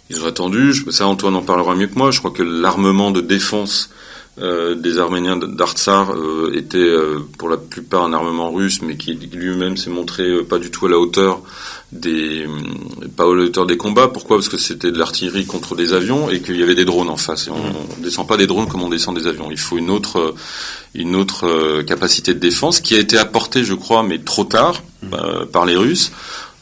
Ils ont attendu, ça Antoine en parlera mieux que moi, je crois que l'armement de défense des Arméniens d'Artsakh était pour la plupart un armement russe, mais qui lui-même s'est montré pas du tout à la hauteur des combats. Pourquoi ? Parce que c'était de l'artillerie contre des avions et qu'il y avait des drones en face. Et on descend pas des drones comme on descend des avions. Il faut une autre capacité de défense qui a été apportée, je crois, mais trop tard par les Russes.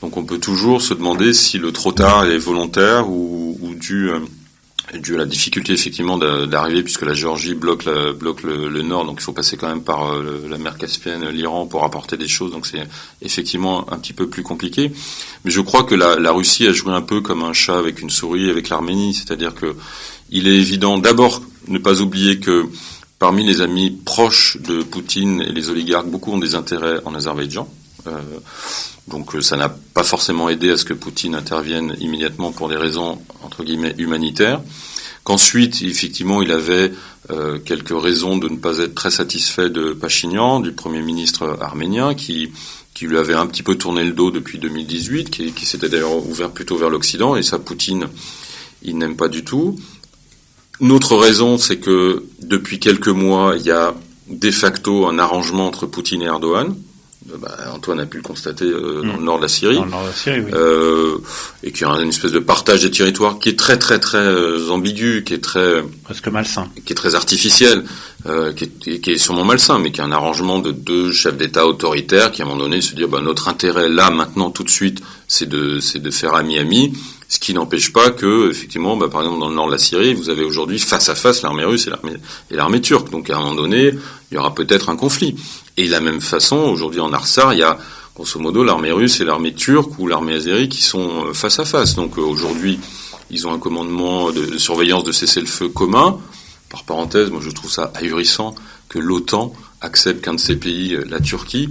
Donc on peut toujours se demander si le trop tard est volontaire ou dû à la difficulté effectivement d'arriver, puisque la Géorgie bloque le nord, donc il faut passer quand même par la mer Caspienne, l'Iran pour apporter des choses, donc c'est effectivement un petit peu plus compliqué. Mais je crois que la Russie a joué un peu comme un chat avec une souris avec l'Arménie, c'est-à-dire que il est évident d'abord ne pas oublier que parmi les amis proches de Poutine et les oligarques, beaucoup ont des intérêts en Azerbaïdjan. Donc ça n'a pas forcément aidé à ce que Poutine intervienne immédiatement pour des raisons entre guillemets humanitaires. Qu'ensuite, effectivement, il avait quelques raisons de ne pas être très satisfait de Pachinian, du Premier ministre arménien, qui lui avait un petit peu tourné le dos depuis 2018, qui s'était d'ailleurs ouvert plutôt vers l'Occident, et ça, Poutine, il n'aime pas du tout. Une autre raison, c'est que depuis quelques mois, il y a de facto un arrangement entre Poutine et Erdogan. Antoine a pu le constater dans le nord de la Syrie. Dans le nord de la Syrie, oui. Et qu'il y a une espèce de partage des territoires qui est très très très ambigu, qui est très presque malsain, qui est très artificiel, qui est sûrement malsain, mais qui est un arrangement de deux chefs d'État autoritaires qui à un moment donné se disent notre intérêt là maintenant tout de suite c'est de faire ami-ami. Ce qui n'empêche pas que, effectivement, par exemple, dans le nord de la Syrie, vous avez aujourd'hui face à face l'armée russe et l'armée turque. Donc, à un moment donné, il y aura peut-être un conflit. Et de la même façon, aujourd'hui, en Artsakh, il y a, grosso modo, l'armée russe et l'armée turque ou l'armée azérie qui sont face à face. Donc, aujourd'hui, ils ont un commandement de surveillance de cessez-le-feu commun. Par parenthèse, moi, je trouve ça ahurissant que l'OTAN accepte qu'un de ces pays, la Turquie,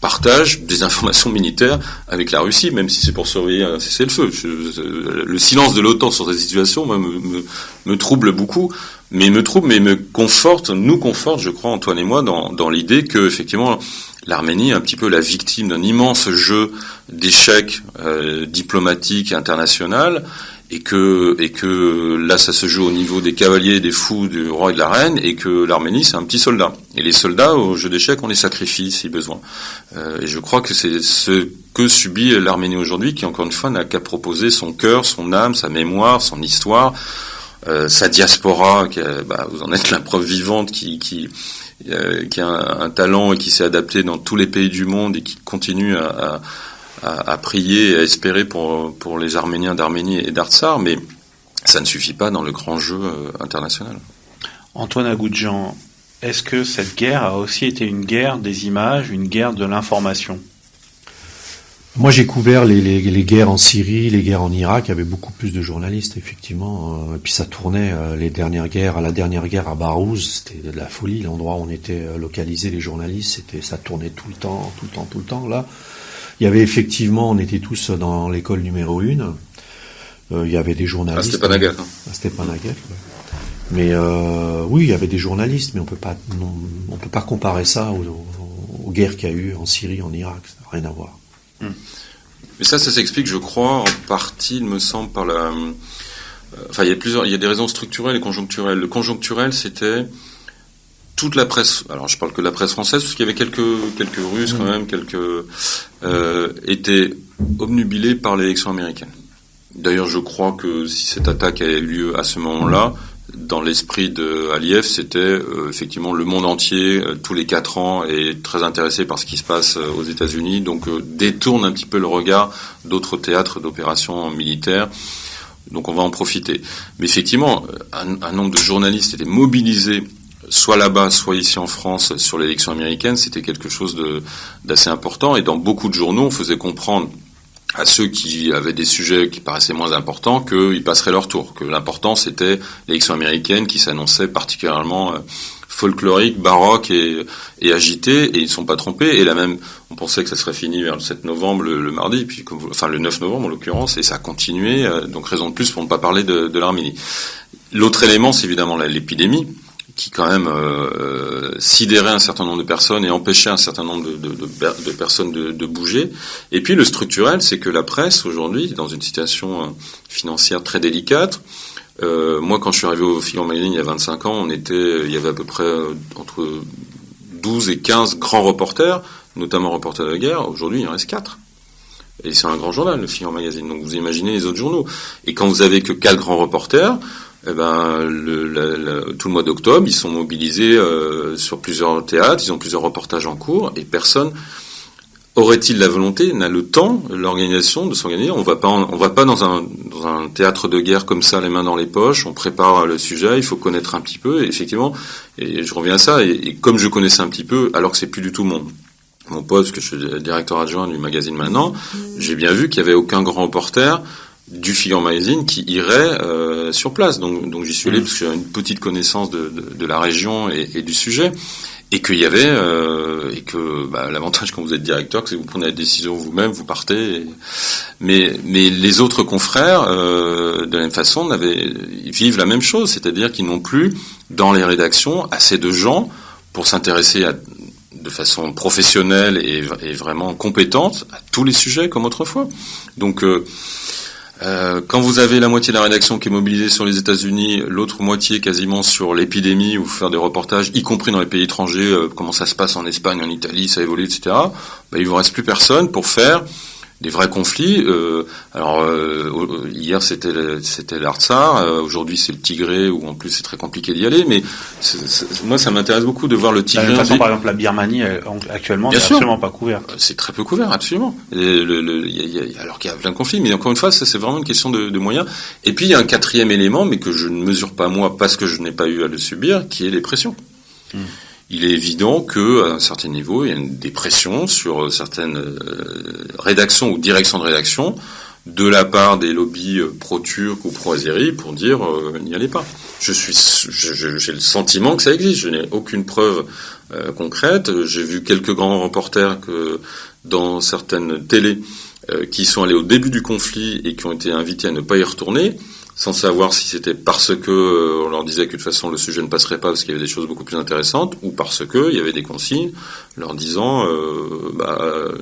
partage des informations militaires avec la Russie, même si c'est pour surveiller un cessez-le-feu. Le silence de l'OTAN sur cette situation me trouble beaucoup, mais me conforte, nous conforte, je crois, Antoine et moi, dans l'idée que, effectivement, l'Arménie est un petit peu la victime d'un immense jeu d'échecs diplomatiques et international, et que là ça se joue au niveau des cavaliers, des fous, du roi et de la reine, et que l'Arménie c'est un petit soldat. Et les soldats au jeu d'échecs on les sacrifie si besoin. Et je crois que c'est ce que subit l'Arménie aujourd'hui, qui encore une fois n'a qu'à proposer son cœur, son âme, sa mémoire, son histoire, sa diaspora, vous en êtes la preuve vivante, qui a un talent et qui s'est adapté dans tous les pays du monde et qui continue à prier et à espérer pour les Arméniens d'Arménie et d'Artsakh, mais ça ne suffit pas dans le grand jeu international. Antoine Agoudjan, est-ce que cette guerre a aussi été une guerre des images, une guerre de l'information ? Moi, j'ai couvert les guerres en Syrie, les guerres en Irak, il y avait beaucoup plus de journalistes, effectivement. Et puis ça tournait, la dernière guerre à Barouz, c'était de la folie, l'endroit où on était localisés, les journalistes, ça tournait tout le temps, là. Il y avait effectivement, on était tous dans l'école numéro 1. Il y avait des journalistes. À Stepanakert. À Stepanakert, ouais. Mais oui, il y avait des journalistes, mais on peut pas comparer ça aux guerres qu'il y a eu en Syrie, en Irak. Ça n'a rien à voir. Mais ça s'explique, je crois, en partie, il me semble, par la. Il y a des raisons structurelles et conjoncturelles. Le conjoncturel, c'était toute la presse, alors je parle que de la presse française, parce qu'il y avait quelques Russes quand même, étaient obnubilés par l'élection américaine. D'ailleurs, je crois que si cette attaque a eu lieu à ce moment-là, dans l'esprit de Aliyev, c'était effectivement le monde entier, tous les 4 ans, est très intéressé par ce qui se passe aux États-Unis, donc détourne un petit peu le regard d'autres théâtres d'opérations militaires. Donc on va en profiter. Mais effectivement, un nombre de journalistes étaient mobilisés soit là-bas, soit ici en France, sur l'élection américaine, c'était quelque chose d'assez important. Et dans beaucoup de journaux, on faisait comprendre à ceux qui avaient des sujets qui paraissaient moins importants qu'ils passeraient leur tour. Que l'important, c'était l'élection américaine qui s'annonçait particulièrement folklorique, baroque et agitée. Et ils ne sont pas trompés. Et là même, on pensait que ça serait fini vers le 7 novembre, le mardi, puis le 9 novembre en l'occurrence, et ça a continué. Donc raison de plus pour ne pas parler de l'Arménie. L'autre élément, c'est évidemment l'épidémie, qui quand même sidérait un certain nombre de personnes et empêchait un certain nombre de personnes de bouger. Et puis le structurel, c'est que la presse aujourd'hui, dans une situation financière très délicate, moi quand je suis arrivé au Figaro Magazine il y a 25 ans, il y avait à peu près entre 12 et 15 grands reporters, notamment reporters de guerre. Aujourd'hui, il en reste 4. Et c'est un grand journal, le Figaro Magazine. Donc vous imaginez les autres journaux. Et quand vous avez que 4 grands reporters, tout le mois d'octobre, ils sont mobilisés sur plusieurs théâtres, ils ont plusieurs reportages en cours, et personne aurait-il la volonté, n'a le temps, l'organisation de s'organiser. On va pas dans un théâtre de guerre comme ça, les mains dans les poches. On prépare le sujet, il faut connaître un petit peu. Et effectivement, et je reviens à ça. Et comme je connaissais un petit peu, alors que c'est plus du tout mon poste, que je suis directeur adjoint du magazine maintenant, j'ai bien vu qu'il y avait aucun grand reporter du Figaro Magazine qui irait sur place. Donc j'y suis allé parce que j'ai une petite connaissance de la région et du sujet. Et qu'il y avait, l'avantage quand vous êtes directeur, c'est que vous prenez la décision vous-même, vous partez. Mais les autres confrères, de la même façon, ils vivent la même chose, c'est-à-dire qu'ils n'ont plus, dans les rédactions, assez de gens pour s'intéresser de façon professionnelle et vraiment compétente à tous les sujets comme autrefois. Donc, quand vous avez la moitié de la rédaction qui est mobilisée sur les États-Unis, l'autre moitié quasiment sur l'épidémie, ou faire des reportages, y compris dans les pays étrangers, comment ça se passe en Espagne, en Italie, ça évolue, etc., il vous reste plus personne pour faire des vrais conflits. Hier c'était l'Artsar, aujourd'hui c'est le Tigré, où en plus c'est très compliqué d'y aller, mais moi ça m'intéresse beaucoup de voir le Tigré. De toute façon, par exemple, la Birmanie actuellement c'est absolument pas couvert. C'est très peu couvert, absolument. Alors qu'il y a plein de conflits, mais encore une fois, ça c'est vraiment une question de moyens. Et puis il y a un quatrième élément, mais que je ne mesure pas moi parce que je n'ai pas eu à le subir, qui est les pressions. Il est évident qu'à un certain niveau, il y a des pressions sur certaines rédactions ou directions de rédaction de la part des lobbies pro-turcs ou pro-azéri pour dire n'y allez pas. J'ai le sentiment que ça existe. Je n'ai aucune preuve concrète. J'ai vu quelques grands reporters que dans certaines télés qui sont allés au début du conflit et qui ont été invités à ne pas y retourner, sans savoir si c'était parce que on leur disait que de toute façon le sujet ne passerait pas parce qu'il y avait des choses beaucoup plus intéressantes, ou parce que il y avait des consignes leur disant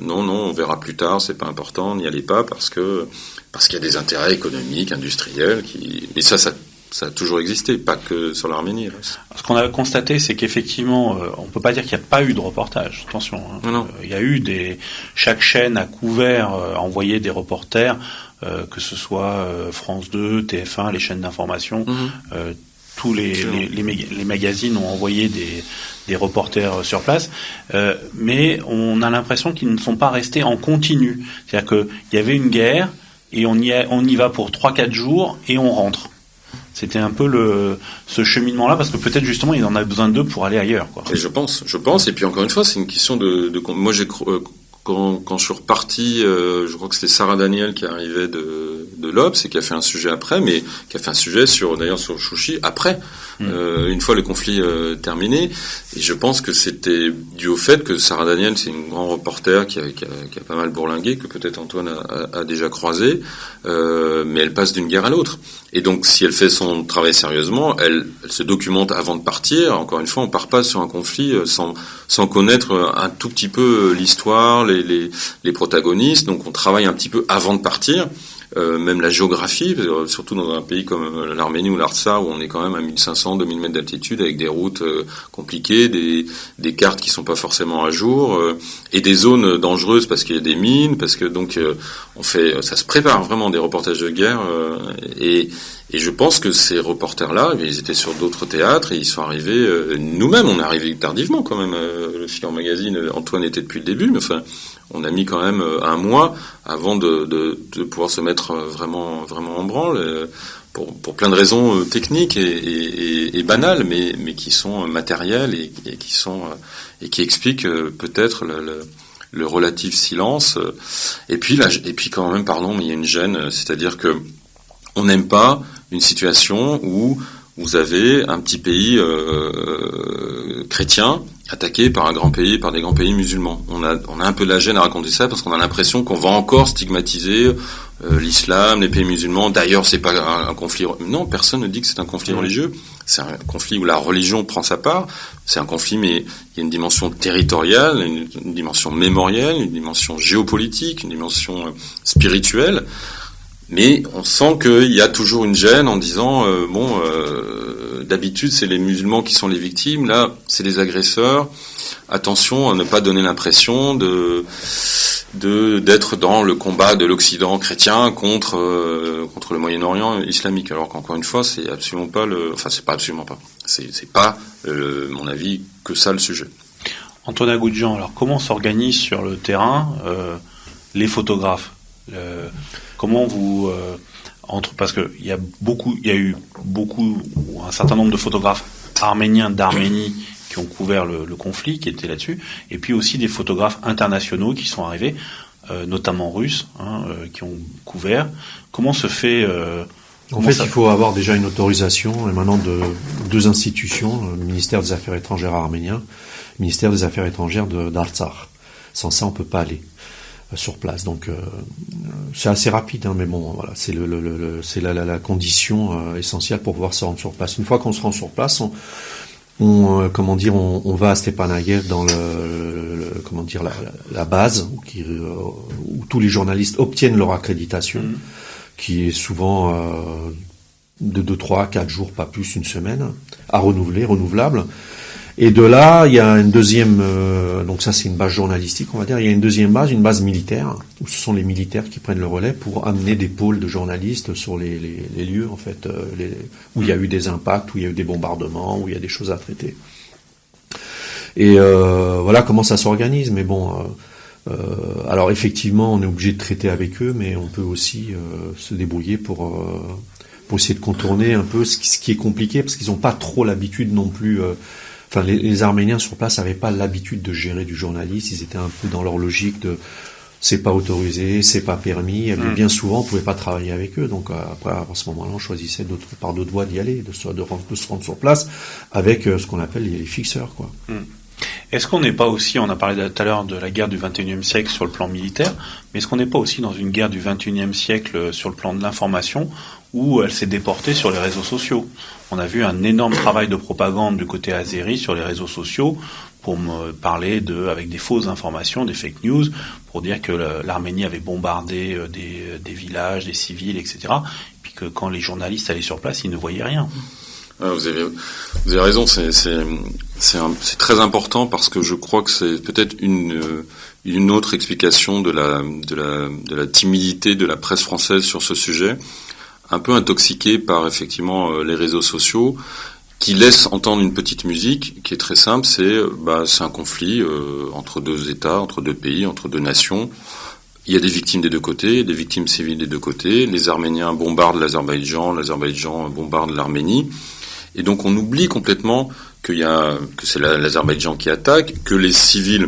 non, on verra plus tard, c'est pas important, n'y allez pas parce qu'il y a des intérêts économiques, industriels et ça a toujours existé, pas que sur l'Arménie. Là. Ce qu'on a constaté, c'est qu'effectivement, on peut pas dire qu'il n'y a pas eu de reportage. Attention, Non. Il y a eu chaque chaîne a couvert, a envoyé des reporters, que ce soit France 2, TF1, les chaînes d'information, tous les magazines ont envoyé des reporters sur place, mais on a l'impression qu'ils ne sont pas restés en continu. C'est-à-dire qu'il y avait une guerre et on y va pour 3-4 jours et on rentre. C'était un peu ce cheminement-là, parce que peut-être justement il en a besoin d'eux pour aller ailleurs, quoi. Et je pense. Et puis encore une fois, c'est une question moi quand je suis reparti, je crois que c'était Sarah Daniel qui arrivait de l'Obs et qui a fait un sujet après, mais qui a fait un sujet sur Chouchi après, une fois le conflit terminé. Et je pense que c'était dû au fait que Sarah Daniel, c'est une grande reporter qui a pas mal bourlingué, que peut-être Antoine a déjà croisé, mais elle passe d'une guerre à l'autre. Et donc, si elle fait son travail sérieusement, elle se documente avant de partir. Encore une fois, on part pas sur un conflit sans connaître un tout petit peu l'histoire, les protagonistes. Donc, on travaille un petit peu avant de partir. Même la géographie, surtout dans un pays comme l'Arménie ou l'Artsar, où on est quand même à 1500-2000 mètres d'altitude, avec des routes compliquées, des cartes qui sont pas forcément à jour, et des zones dangereuses parce qu'il y a des mines, parce que donc ça se prépare vraiment des reportages de guerre, et je pense que ces reporters-là, ils étaient sur d'autres théâtres et ils sont arrivés. Nous-mêmes, on est arrivés tardivement quand même. Le Figaro Magazine, Antoine était depuis le début, mais enfin, on a mis quand même un mois avant de pouvoir se mettre vraiment en branle, pour plein de raisons techniques et banales, mais qui sont matérielles et qui expliquent peut-être le relatif silence. Et puis quand même, pardon, mais il y a une gêne, c'est-à-dire que on n'aime pas une situation où vous avez un petit pays chrétien attaqué par un grand pays, par des grands pays musulmans. On a un peu de la gêne à raconter ça parce qu'on a l'impression qu'on va encore stigmatiser l'islam, les pays musulmans. D'ailleurs, c'est pas un conflit. Non, personne ne dit que c'est un conflit religieux. C'est un conflit où la religion prend sa part. C'est un conflit, mais il y a une dimension territoriale, une dimension mémorielle, une dimension géopolitique, une dimension spirituelle. Mais on sent qu'il y a toujours une gêne en disant d'habitude c'est les musulmans qui sont les victimes, là c'est les agresseurs. Attention à ne pas donner l'impression d'être dans le combat de l'Occident chrétien contre le Moyen-Orient islamique. Alors qu'encore une fois c'est absolument pas c'est pas mon avis que ça le sujet. Antoine Agoudjian, alors comment s'organisent sur le terrain les photographes? Comment vous parce que il y a eu un certain nombre de photographes arméniens d'Arménie qui ont couvert le conflit, qui étaient là-dessus, et puis aussi des photographes internationaux qui sont arrivés, notamment russes, qui ont couvert. Comment se fait En fait, il faut avoir déjà une autorisation émanant de deux institutions, le ministère des Affaires étrangères arménien, le ministère des Affaires étrangères d'Artsakh. Sans ça, on peut pas aller sur place. Donc c'est assez rapide, mais bon, voilà, c'est la condition essentielle pour pouvoir se rendre sur place. Une fois qu'on se rend sur place, on va à Stepanakert dans la base où tous les journalistes obtiennent leur accréditation, qui est souvent de 2, 3, 4 jours, pas plus, une semaine, à renouvelable. Et de là, il y a une deuxième, donc ça c'est une base journalistique, on va dire, il y a une deuxième base, une base militaire, où ce sont les militaires qui prennent le relais pour amener des pôles de journalistes sur les lieux, en fait, où il y a eu des impacts, où il y a eu des bombardements, où il y a des choses à traiter. Et voilà comment ça s'organise, mais bon, alors effectivement, on est obligé de traiter avec eux, mais on peut aussi se débrouiller pour essayer de contourner un peu ce qui est compliqué, parce qu'ils n'ont pas trop l'habitude non plus. Enfin, les Arméniens sur place n'avaient pas l'habitude de gérer du journaliste. Ils étaient un peu dans leur logique de c'est pas autorisé, c'est pas permis. Mais bien souvent, on pouvait pas travailler avec eux. Donc après, à ce moment-là, on choisissait par d'autres voies d'y aller, de se rendre sur place avec ce qu'on appelle les fixeurs, quoi. Est-ce qu'on n'est pas aussi, on a parlé tout à l'heure de la guerre du XXIe siècle sur le plan militaire, mais est-ce qu'on n'est pas aussi dans une guerre du XXIe siècle sur le plan de l'information, où elle s'est déportée sur les réseaux sociaux? On a vu un énorme travail de propagande du côté azéri sur les réseaux sociaux pour me parler avec des fausses informations, des fake news, pour dire que l'Arménie avait bombardé des villages, des civils, etc. Puis que quand les journalistes allaient sur place, ils ne voyaient rien. Vous avez raison, c'est très important parce que je crois que c'est peut-être une autre explication de la timidité de la presse française sur ce sujet, un peu intoxiquée par effectivement les réseaux sociaux, qui laissent entendre une petite musique qui est très simple, c'est un conflit entre deux États, entre deux pays, entre deux nations. Il y a des victimes des deux côtés, des victimes civiles des deux côtés. Les Arméniens bombardent l'Azerbaïdjan bombarde l'Arménie. Et donc on oublie complètement que c'est l'Azerbaïdjan qui attaque, que les civils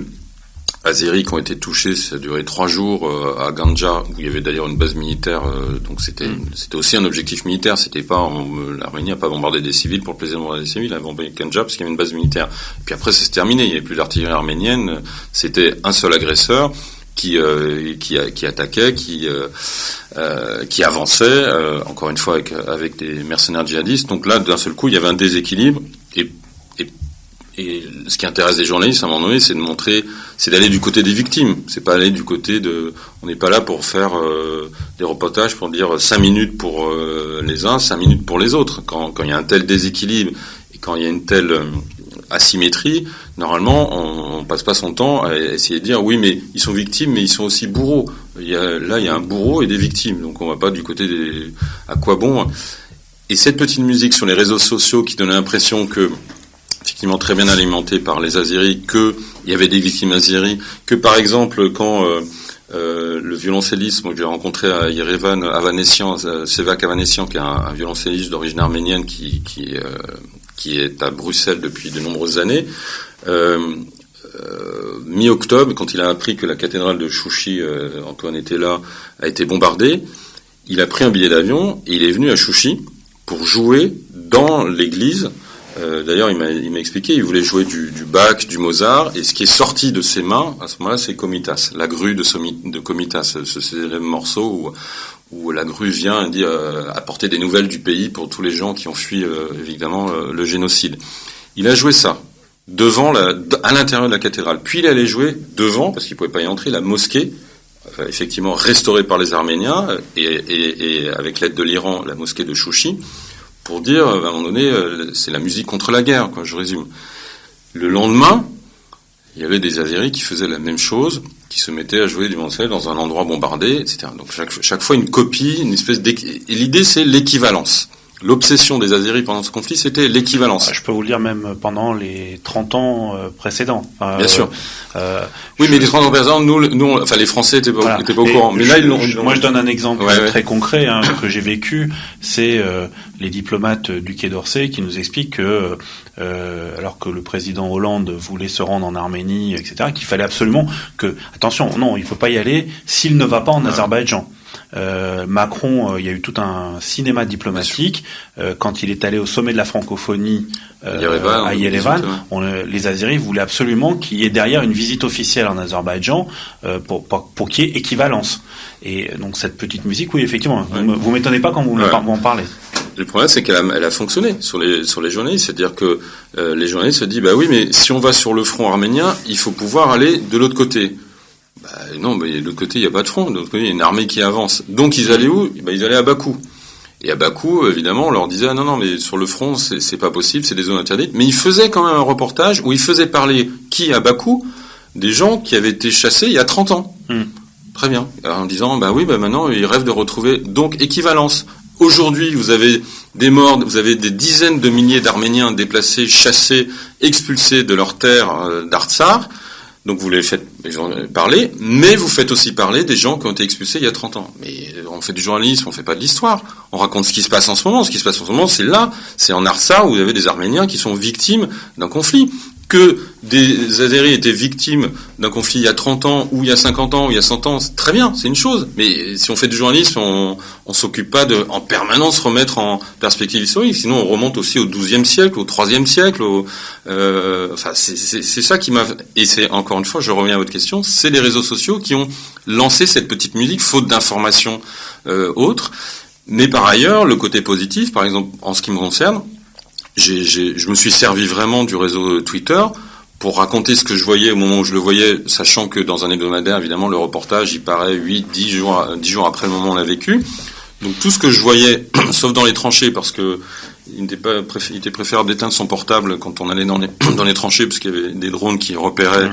azéris qui ont été touchés, ça a duré 3 jours à Ganja, où il y avait d'ailleurs une base militaire, donc c'était aussi un objectif militaire, c'était pas, l'Arménie n'a pas bombardé des civils pour le plaisir de bombarder des civils, elle a bombardé Ganja parce qu'il y avait une base militaire. Et puis après c'est terminé, il n'y avait plus d'artillerie arménienne, c'était un seul agresseur qui attaquait, qui avançait, encore une fois avec des mercenaires djihadistes. Donc là, d'un seul coup, il y avait un déséquilibre. Et ce qui intéresse les journalistes, à un moment donné, c'est d'aller du côté des victimes. C'est pas aller du côté on n'est pas là pour faire des reportages pour dire 5 minutes pour les uns, 5 minutes pour les autres. Quand il y a un tel déséquilibre et quand il y a une telle asymétrie, normalement, on passe pas son temps à essayer de dire oui, mais ils sont victimes, mais ils sont aussi bourreaux. Il y a un bourreau et des victimes, donc on va pas du côté des à quoi bon. Et cette petite musique sur les réseaux sociaux qui donnait l'impression que, effectivement très bien alimentée par les Azéris, que il y avait des victimes azéries, que par exemple quand le violoncelliste que j'ai rencontré à Yerevan, Sevak Avanessian, qui est un violoncelliste d'origine arménienne qui est à Bruxelles depuis de nombreuses années, mi-octobre, quand il a appris que la cathédrale de Chouchi, Antoine était là, a été bombardée, il a pris un billet d'avion et il est venu à Chouchi pour jouer dans l'église D'ailleurs, il m'a expliqué, il voulait jouer du Bach, du Mozart, et ce qui est sorti de ses mains, à ce moment-là, c'est Komitas, la grue de Komitas, ce célèbre morceau où la grue vient et dit apporter des nouvelles du pays pour tous les gens qui ont fui, évidemment, le génocide. Il a joué ça, à l'intérieur de la cathédrale. Puis il allait jouer devant, parce qu'il pouvait pas y entrer, la mosquée, effectivement restaurée par les Arméniens, et avec l'aide de l'Iran, la mosquée de Chouchi, pour dire, à un moment donné, c'est la musique contre la guerre, quoi, je résume. Le lendemain, il y avait des Azéris qui faisaient la même chose, qui se mettaient à jouer du violoncelle dans un endroit bombardé, etc. Donc chaque fois une copie, une espèce et l'idée c'est l'équivalence. L'obsession des Azéris pendant ce conflit, c'était l'équivalence. Je peux vous le dire même pendant les 30 ans précédents. Bien sûr. Oui, mais les 30 ans précédents, nous, les Français étaient pas au courant. Mais là, moi, je donne un exemple très concret que j'ai vécu. C'est les diplomates du Quai d'Orsay qui nous expliquent que, alors que le président Hollande voulait se rendre en Arménie, etc., qu'il fallait absolument attention, non, il peut pas y aller s'il ne va pas en Azerbaïdjan. Macron, il y a eu tout un cinéma diplomatique quand il est allé au sommet de la francophonie à Yerevan. Les Azéris voulaient absolument qu'il y ait derrière une visite officielle en Azerbaïdjan pour qu'il y ait équivalence. Et donc cette petite musique, oui, effectivement, vous m'étonnez pas quand vous en parlez. Le problème, c'est qu'elle a fonctionné sur les journalistes. C'est-à-dire que les journalistes se disent, bah oui, mais si on va sur le front arménien, il faut pouvoir aller de l'autre côté. Non, mais de l'autre côté, il n'y a pas de front. De l'autre côté, il y a une armée qui avance. Donc, ils allaient où ? Ils allaient à Bakou. Et à Bakou, évidemment, on leur disait, non, mais sur le front, c'est pas possible, c'est des zones interdites. Mais ils faisaient quand même un reportage où ils faisaient parler, à Bakou, des gens qui avaient été chassés il y a 30 ans. Très bien. Alors, en disant, maintenant, ils rêvent de retrouver, donc, équivalence. Aujourd'hui, vous avez des morts, vous avez des dizaines de milliers d'Arméniens déplacés, chassés, expulsés de leur terre d'Artsar. Donc vous les faites parler, mais vous faites aussi parler des gens qui ont été expulsés il y a 30 ans. Mais on fait du journalisme, on fait pas de l'histoire. On raconte ce qui se passe en ce moment. Ce qui se passe en ce moment, c'est en Artsakh où vous avez des Arméniens qui sont victimes d'un conflit. Que des Azéris étaient victimes d'un conflit il y a 30 ans, ou il y a 50 ans, ou il y a 100 ans, c'est très bien, c'est une chose. Mais si on fait du journalisme, on s'occupe pas de, en permanence, remettre en perspective historique. Sinon, on remonte aussi au XIIe siècle, au IIIe siècle. C'est ça qui m'a... Et c'est, encore une fois, je reviens à votre question, c'est les réseaux sociaux qui ont lancé cette petite musique, faute d'informations autres. Mais par ailleurs, le côté positif, par exemple, en ce qui me concerne, je me suis servi vraiment du réseau Twitter pour raconter ce que je voyais au moment où je le voyais, sachant que dans un hebdomadaire, évidemment, le reportage, il paraît 10 jours après le moment où on l'a vécu. Donc tout ce que je voyais, sauf dans les tranchées, parce que il était préférable d'éteindre son portable quand on allait dans les tranchées, parce qu'il y avait des drones qui repéraient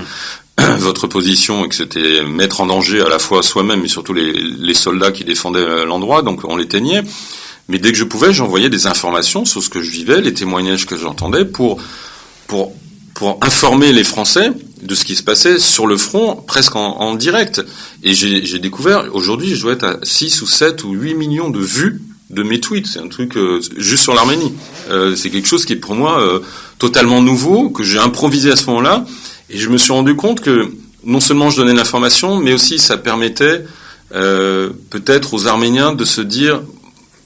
votre position et que c'était mettre en danger à la fois soi-même, mais surtout les soldats qui défendaient l'endroit, donc on l'éteignait. Mais dès que je pouvais, j'envoyais des informations sur ce que je vivais, les témoignages que j'entendais pour informer les Français de ce qui se passait sur le front, presque en direct. Et j'ai découvert, aujourd'hui, je dois être à 6 ou 7 ou 8 millions de vues de mes tweets. C'est un truc juste sur l'Arménie. C'est quelque chose qui est pour moi totalement nouveau, que j'ai improvisé à ce moment-là. Et je me suis rendu compte que non seulement je donnais l'information, mais aussi ça permettait peut-être aux Arméniens de se dire...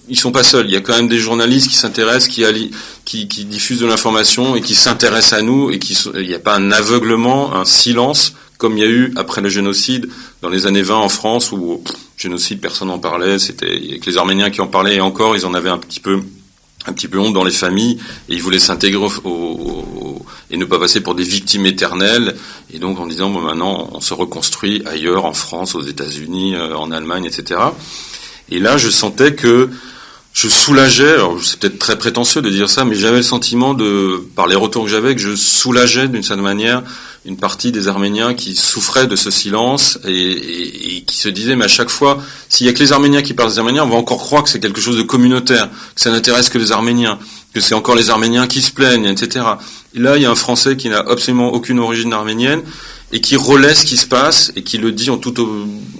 Ils sont pas seuls. Il y a quand même des journalistes qui s'intéressent, qui diffusent de l'information et qui s'intéressent à nous et il n'y a pas un aveuglement, un silence comme il y a eu après le génocide dans les années 20 en France où génocide personne n'en parlait. C'était que les Arméniens qui en parlaient et encore ils en avaient un petit peu honte dans les familles et ils voulaient s'intégrer et ne pas passer pour des victimes éternelles et donc en disant maintenant on se reconstruit ailleurs en France, aux États-Unis, en Allemagne, etc. Et là je sentais que je soulageais, alors c'est peut-être très prétentieux de dire ça, mais j'avais le sentiment par les retours que j'avais, que je soulageais d'une certaine manière une partie des Arméniens qui souffraient de ce silence et qui se disaient, mais à chaque fois, s'il y a que les Arméniens qui parlent des Arméniens, on va encore croire que c'est quelque chose de communautaire, que ça n'intéresse que les Arméniens, que c'est encore les Arméniens qui se plaignent, etc. Et là, il y a un Français qui n'a absolument aucune origine arménienne et qui relaie ce qui se passe et qui le dit en toute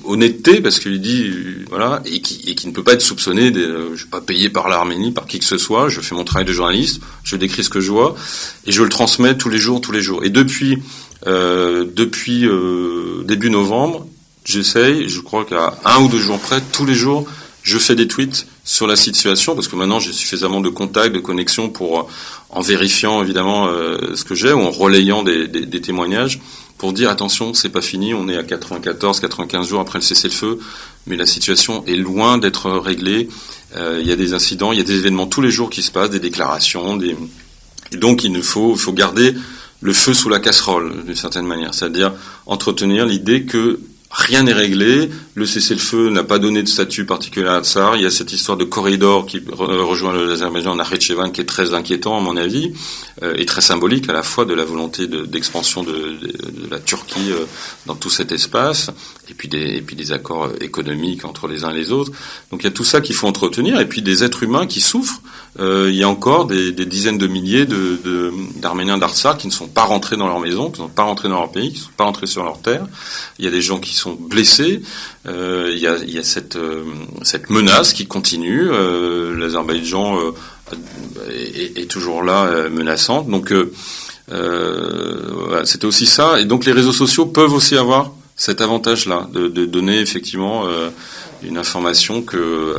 honnêteté parce qu'il dit voilà et qui ne peut pas être soupçonné je suis pas payé par l'Arménie par qui que ce soit, je fais mon travail de journaliste, je décris ce que je vois et je le transmets tous les jours et depuis début novembre, j'essaye, je crois qu'à 1 ou 2 jours près, tous les jours je fais des tweets sur la situation, parce que maintenant j'ai suffisamment de contacts, de connexions pour, en vérifiant évidemment ce que j'ai, ou en relayant des témoignages, pour dire attention, c'est pas fini, on est à 95 jours après le cessez-le-feu, mais la situation est loin d'être réglée. Il y a des incidents, il y a des événements tous les jours qui se passent, des déclarations, et donc il faut garder le feu sous la casserole d'une certaine manière, c'est-à-dire entretenir l'idée que rien n'est réglé, le cessez-le-feu n'a pas donné de statut particulier à Artsakh, il y a cette histoire de corridor qui rejoint l'Azerbaïdjan, Nakhichevan, qui est très inquiétant à mon avis, et très symbolique à la fois de la volonté d'expansion de la Turquie dans tout cet espace, et puis des accords économiques entre les uns et les autres. Donc il y a tout ça qu'il faut entretenir, et puis des êtres humains qui souffrent. Il y a encore des dizaines de milliers d'Arméniens d'Artsakh qui ne sont pas rentrés dans leur maison, qui ne sont pas rentrés dans leur pays, qui ne sont pas rentrés sur leur terre. Il y a des gens qui sont blessés. Il y a cette menace qui continue. L'Azerbaïdjan est toujours là, menaçante. Donc voilà, c'était aussi ça. Et donc les réseaux sociaux peuvent aussi avoir cet avantage-là de donner effectivement une information que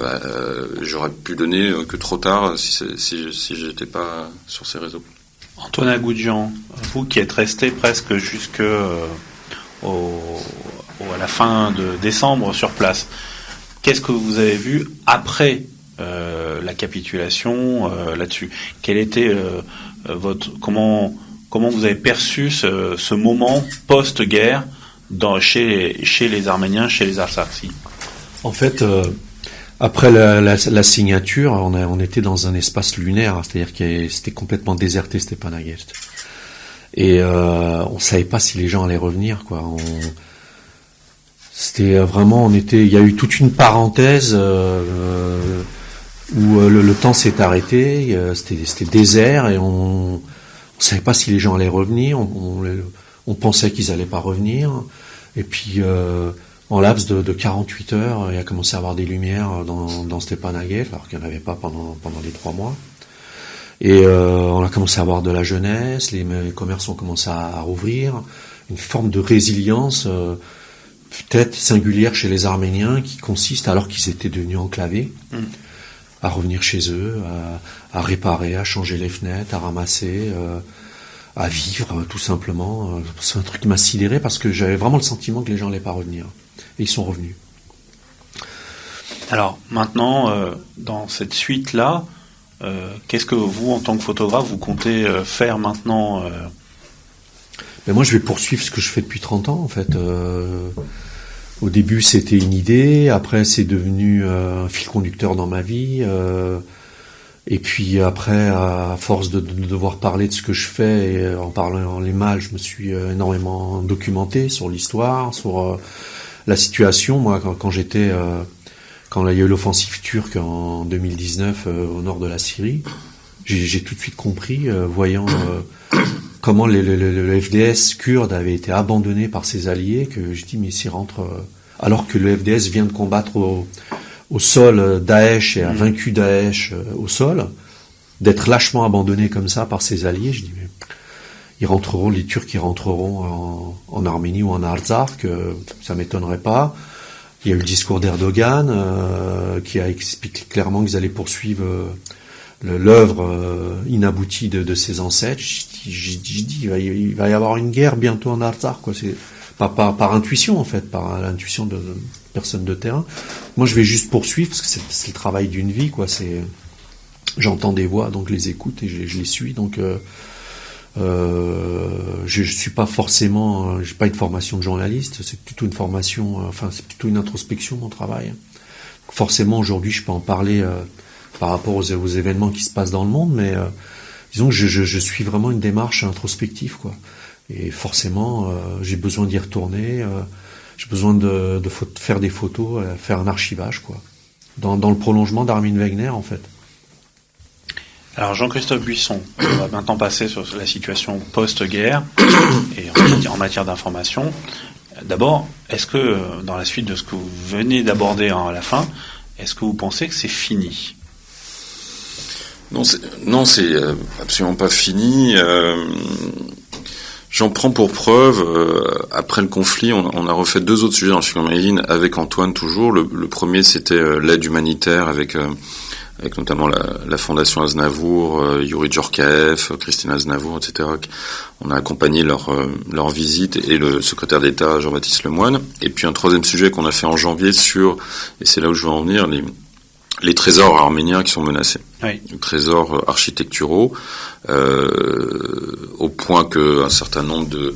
j'aurais pu donner que trop tard si j'étais pas sur ces réseaux. Antoine Agoudjian, vous qui êtes resté presque jusque à la fin de décembre sur place, qu'est-ce que vous avez vu après la capitulation là-dessus? Quel était comment vous avez perçu ce moment post-guerre chez les Arméniens, chez les Artsakhi? En fait, après la signature, on était dans un espace lunaire, c'est-à-dire que c'était complètement déserté Stepanakert. Et on savait pas si les gens allaient revenir, quoi. C'était vraiment, il y a eu toute une parenthèse où le temps s'est arrêté. C'était désert et on savait pas si les gens allaient revenir. On pensait qu'ils allaient pas revenir. Et puis en laps de 48 heures, il a commencé à avoir des lumières dans Stepanakert, alors qu'il n'y en avait pas pendant les 3 mois. Et on a commencé à avoir de la jeunesse, les commerces ont commencé à rouvrir, une forme de résilience peut-être singulière chez les Arméniens qui consiste, alors qu'ils étaient devenus enclavés, à revenir chez eux, à réparer, à changer les fenêtres, à ramasser, à vivre tout simplement. C'est un truc qui m'a sidéré parce que j'avais vraiment le sentiment que les gens n'allaient pas revenir. Et ils sont revenus. Alors maintenant, dans cette suite-là, qu'est-ce que vous, en tant que photographe, vous comptez faire maintenant Ben moi, je vais poursuivre ce que je fais depuis 30 ans, en fait. Au début, c'était une idée. Après, c'est devenu un fil conducteur dans ma vie. Et puis après, à force de devoir parler de ce que je fais, et en parlant les mal, je me suis énormément documenté sur l'histoire, sur la situation. Moi, quand il y a eu l'offensive turque en 2019 au nord de la Syrie, j'ai tout de suite compris, voyant comment le FDS kurde avait été abandonné par ses alliés, que je dis mais s'il rentre, alors que le FDS vient de combattre au sol Daesh et a vaincu Daesh au sol, d'être lâchement abandonné comme ça par ses alliés, je dis mais les Turcs ils rentreront en Arménie ou en Artsakh, ça m'étonnerait pas. Il y a eu le discours d'Erdogan qui a expliqué clairement qu'ils allaient poursuivre l'œuvre inaboutie de ses ancêtres. J'ai dit il va y avoir une guerre bientôt en Artsakh, quoi. C'est pas par intuition en fait, par l'intuition de personnes de terrain. Moi je vais juste poursuivre parce que c'est le travail d'une vie, quoi. J'entends des voix, donc je les écoute et je les suis. Donc je suis pas forcément, j'ai pas une formation de journaliste, c'est plutôt une formation, c'est plutôt une introspection mon travail. Forcément aujourd'hui je peux en parler par rapport aux événements qui se passent dans le monde, mais disons que je suis vraiment une démarche introspective, quoi. Et forcément j'ai besoin d'y retourner, j'ai besoin de faire des photos, faire un archivage, quoi. Dans le prolongement d'Armin Wegner en fait. Alors Jean-Christophe Buisson, on va maintenant passer sur la situation post-guerre et en matière d'information. D'abord, est-ce que dans la suite de ce que vous venez d'aborder à la fin, est-ce que vous pensez que c'est fini ? Non, c'est absolument pas fini. J'en prends pour preuve, après le conflit, on a refait 2 autres sujets dans le Futur Magazine avec Antoine toujours. Le premier, c'était l'aide humanitaire avec notamment la Fondation Aznavour, Yuri Djorkaeff, Christine Aznavour, etc. On a accompagné leur visite, et le secrétaire d'État Jean-Baptiste Lemoyne. Et puis un troisième sujet qu'on a fait en janvier et c'est là où je veux en venir, les trésors arméniens qui sont menacés. Oui. Les trésors architecturaux, au point que un certain nombre de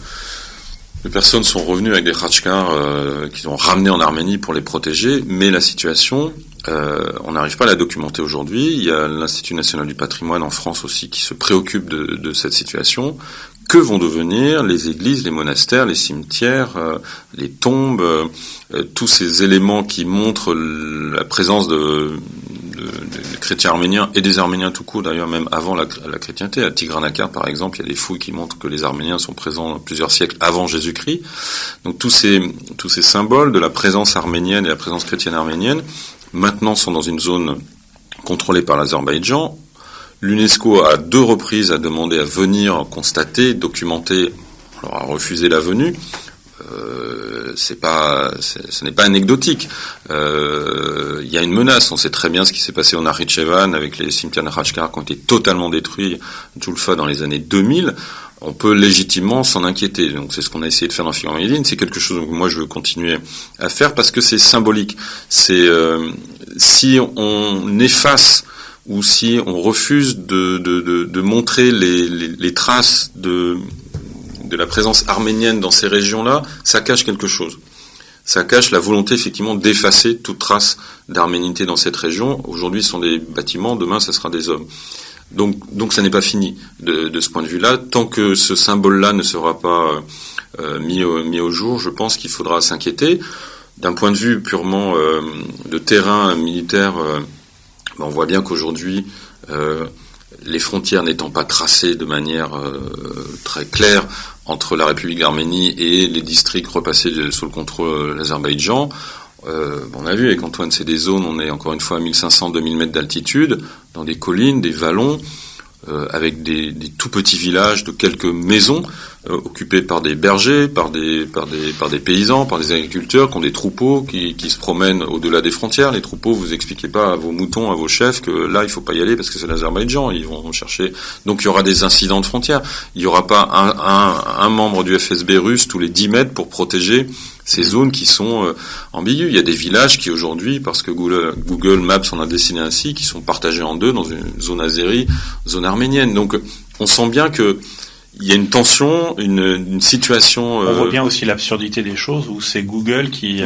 personnes sont revenues avec des khatchkars qu'ils ont ramenés en Arménie pour les protéger, mais la situation, on n'arrive pas à la documenter aujourd'hui. Il y a l'Institut national du patrimoine en France aussi qui se préoccupe de cette situation. Que vont devenir les églises, les monastères, les cimetières, les tombes, tous ces éléments qui montrent la présence de chrétiens arméniens et des Arméniens tout court, d'ailleurs même avant la chrétienté. À Tigranakar, par exemple, il y a des fouilles qui montrent que les Arméniens sont présents plusieurs siècles avant Jésus-Christ. Donc tous ces symboles de la présence arménienne et la présence chrétienne arménienne, maintenant sont dans une zone contrôlée par l'Azerbaïdjan. L'UNESCO à 2 reprises a demandé à venir constater, documenter, alors a refusé la venue. Ce n'est pas anecdotique. Il y a une menace. On sait très bien ce qui s'est passé au Nakhichevan avec les cimetières de Khachkar qui ont été totalement détruits, Julfa, dans les années 2000. On peut légitimement s'en inquiéter. Donc c'est ce qu'on a essayé de faire dans Futur Magazine. C'est quelque chose que moi je veux continuer à faire parce que c'est symbolique. C'est si on efface ou si on refuse de montrer les traces de la présence arménienne dans ces régions-là, ça cache quelque chose. Ça cache la volonté effectivement d'effacer toute trace d'arménité dans cette région. Aujourd'hui, ce sont des bâtiments, demain, ce sera des hommes. Donc ça n'est pas fini de ce point de vue-là. Tant que ce symbole-là ne sera pas mis au jour, je pense qu'il faudra s'inquiéter. D'un point de vue purement de terrain militaire, on voit bien qu'aujourd'hui, les frontières n'étant pas tracées de manière très claire entre la République d'Arménie et les districts repassés sous le contrôle de l'Azerbaïdjan, on a vu avec Antoine, c'est des zones, on est encore une fois à 1500-2000 mètres d'altitude, dans des collines, des vallons, avec des tout petits villages de quelques maisons occupés par des bergers, par des paysans, par des agriculteurs qui ont des troupeaux qui se promènent au-delà des frontières. Les troupeaux, vous expliquez pas à vos moutons, à vos chefs que là il faut pas y aller parce que c'est l'Azerbaïdjan, ils vont chercher. Donc il y aura des incidents de frontières. Il y aura pas un membre du FSB russe tous les 10 mètres pour protéger ces zones qui sont ambiguës. Il y a des villages qui aujourd'hui, parce que Google Maps en a dessiné ainsi, qui sont partagés en 2 dans une zone azérie, zone arménienne. Donc on sent bien que il y a une tension, une situation. On voit bien aussi l'absurdité des choses où c'est Google qui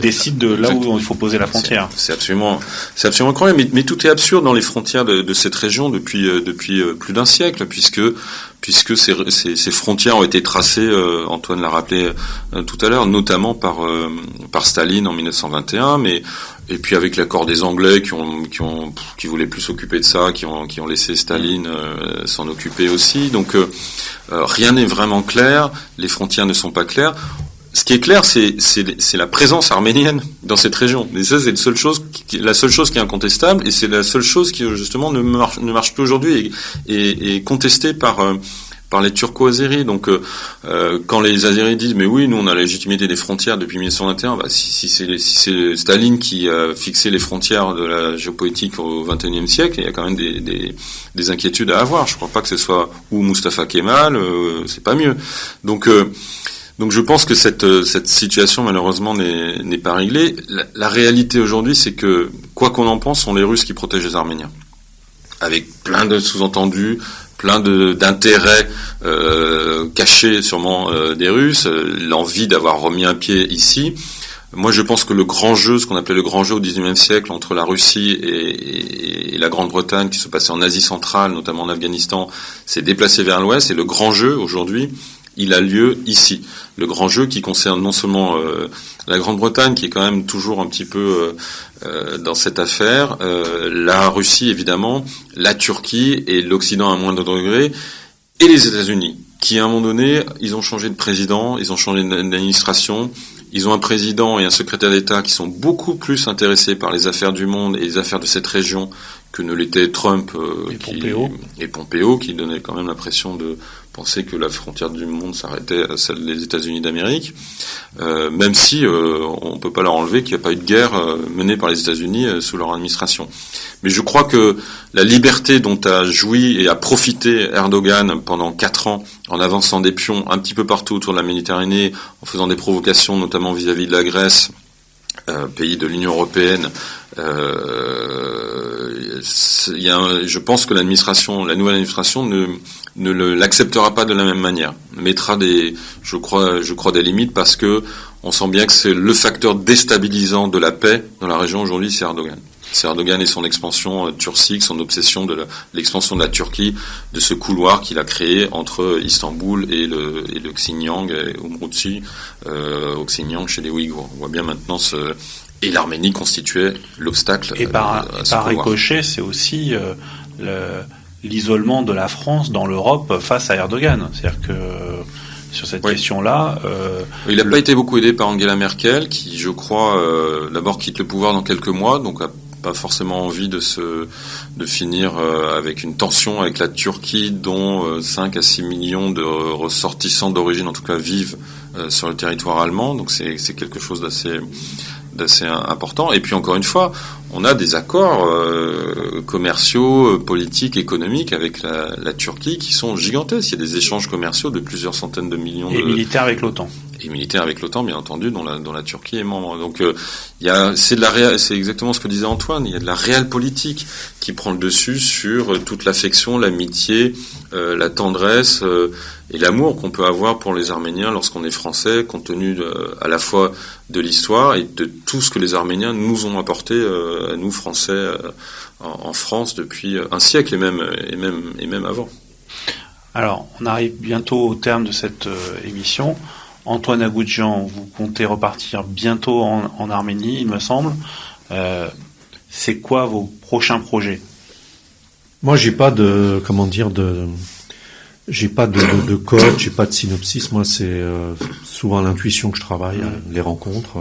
décide de là où il faut poser la frontière. C'est absolument incroyable. Mais tout est absurde dans les frontières de cette région depuis plus d'un siècle, puisque ces frontières ont été tracées, Antoine l'a rappelé tout à l'heure, notamment par Staline en 1921, et puis avec l'accord des Anglais qui voulaient plus s'occuper de ça, qui ont laissé Staline s'en occuper aussi. Donc rien n'est vraiment clair, les frontières ne sont pas claires. Ce qui est clair, c'est la présence arménienne dans cette région. Et ça, c'est la seule chose qui est incontestable, et c'est la seule chose qui justement ne marche plus aujourd'hui et est contestée par les Turco-Azéris. Donc, quand les Azéris disent, mais oui, nous on a la légitimité des frontières depuis 1921, si c'est Staline qui a fixé les frontières de la géopolitique au XXIe siècle, il y a quand même des inquiétudes à avoir. Je crois pas que ce soit ou Mustafa Kemal, c'est pas mieux. Donc je pense que cette situation malheureusement n'est pas réglée. La réalité aujourd'hui, c'est que quoi qu'on en pense, sont les Russes qui protègent les Arméniens, avec plein de sous-entendus, plein d'intérêts cachés sûrement des Russes, l'envie d'avoir remis un pied ici. Moi, je pense que le grand jeu, ce qu'on appelait le grand jeu au XIXe siècle entre la Russie et la Grande-Bretagne, qui se passait en Asie centrale, notamment en Afghanistan, s'est déplacé vers l'Ouest. Et le grand jeu aujourd'hui, il a lieu ici. Le grand jeu qui concerne non seulement la Grande-Bretagne, qui est quand même toujours un petit peu dans cette affaire, la Russie évidemment, la Turquie et l'Occident à moindre degré, et les États-Unis, qui à un moment donné, ils ont changé de président, ils ont changé d'administration, ils ont un président et un secrétaire d'État qui sont beaucoup plus intéressés par les affaires du monde et les affaires de cette région que ne l'était Trump et Pompeo, qui donnait quand même l'impression de penser que la frontière du monde s'arrêtait à celle des États-Unis d'Amérique, même si on peut pas leur enlever qu'il n'y a pas eu de guerre menée par les États-Unis sous leur administration. Mais je crois que la liberté dont a joui et a profité Erdogan pendant 4 ans, en avançant des pions un petit peu partout autour de la Méditerranée, en faisant des provocations notamment vis-à-vis de la Grèce, pays de l'Union européenne, je pense que la nouvelle administration ne l'acceptera pas de la même manière. Mettra je crois des limites, parce que on sent bien que c'est le facteur déstabilisant de la paix dans la région aujourd'hui, c'est Erdogan. C'est Erdogan et son expansion turcique, son obsession de l'expansion de la Turquie, de ce couloir qu'il a créé entre Istanbul et le Xinjiang, et Urumqi, au Xinjiang chez les Ouïghours. On voit bien maintenant et l'Arménie constituait l'obstacle. Et par ricochet, c'est aussi l'isolement de la France dans l'Europe face à Erdogan. C'est-à-dire que sur cette question-là... il n'a pas été beaucoup aidé par Angela Merkel, qui, je crois, d'abord quitte le pouvoir dans quelques mois, donc a pas forcément envie de finir avec une tension avec la Turquie, dont 5 à 6 millions de ressortissants d'origine, en tout cas, vivent sur le territoire allemand. Donc c'est quelque chose d'assez important. Et puis encore une fois, on a des accords commerciaux, politiques, économiques avec la Turquie qui sont gigantesques. Il y a des échanges commerciaux de plusieurs centaines de millions et militaires avec l'OTAN. Et militaires avec l'OTAN, bien entendu, dont la Turquie est membre. Donc c'est exactement ce que disait Antoine. Il y a de la réelle politique qui prend le dessus sur toute l'affection, l'amitié, la tendresse et l'amour qu'on peut avoir pour les Arméniens lorsqu'on est français, compte tenu à la fois de l'histoire et de tout ce que les Arméniens nous ont apporté à nous Français en France depuis un siècle et même avant. Alors, on arrive bientôt au terme de cette émission. Antoine Agoudjian, vous comptez repartir bientôt en Arménie, il me semble. C'est quoi vos prochains projets ? Moi, j'ai pas de code, j'ai pas de synopsis. Moi, c'est souvent l'intuition que je travaille, les rencontres.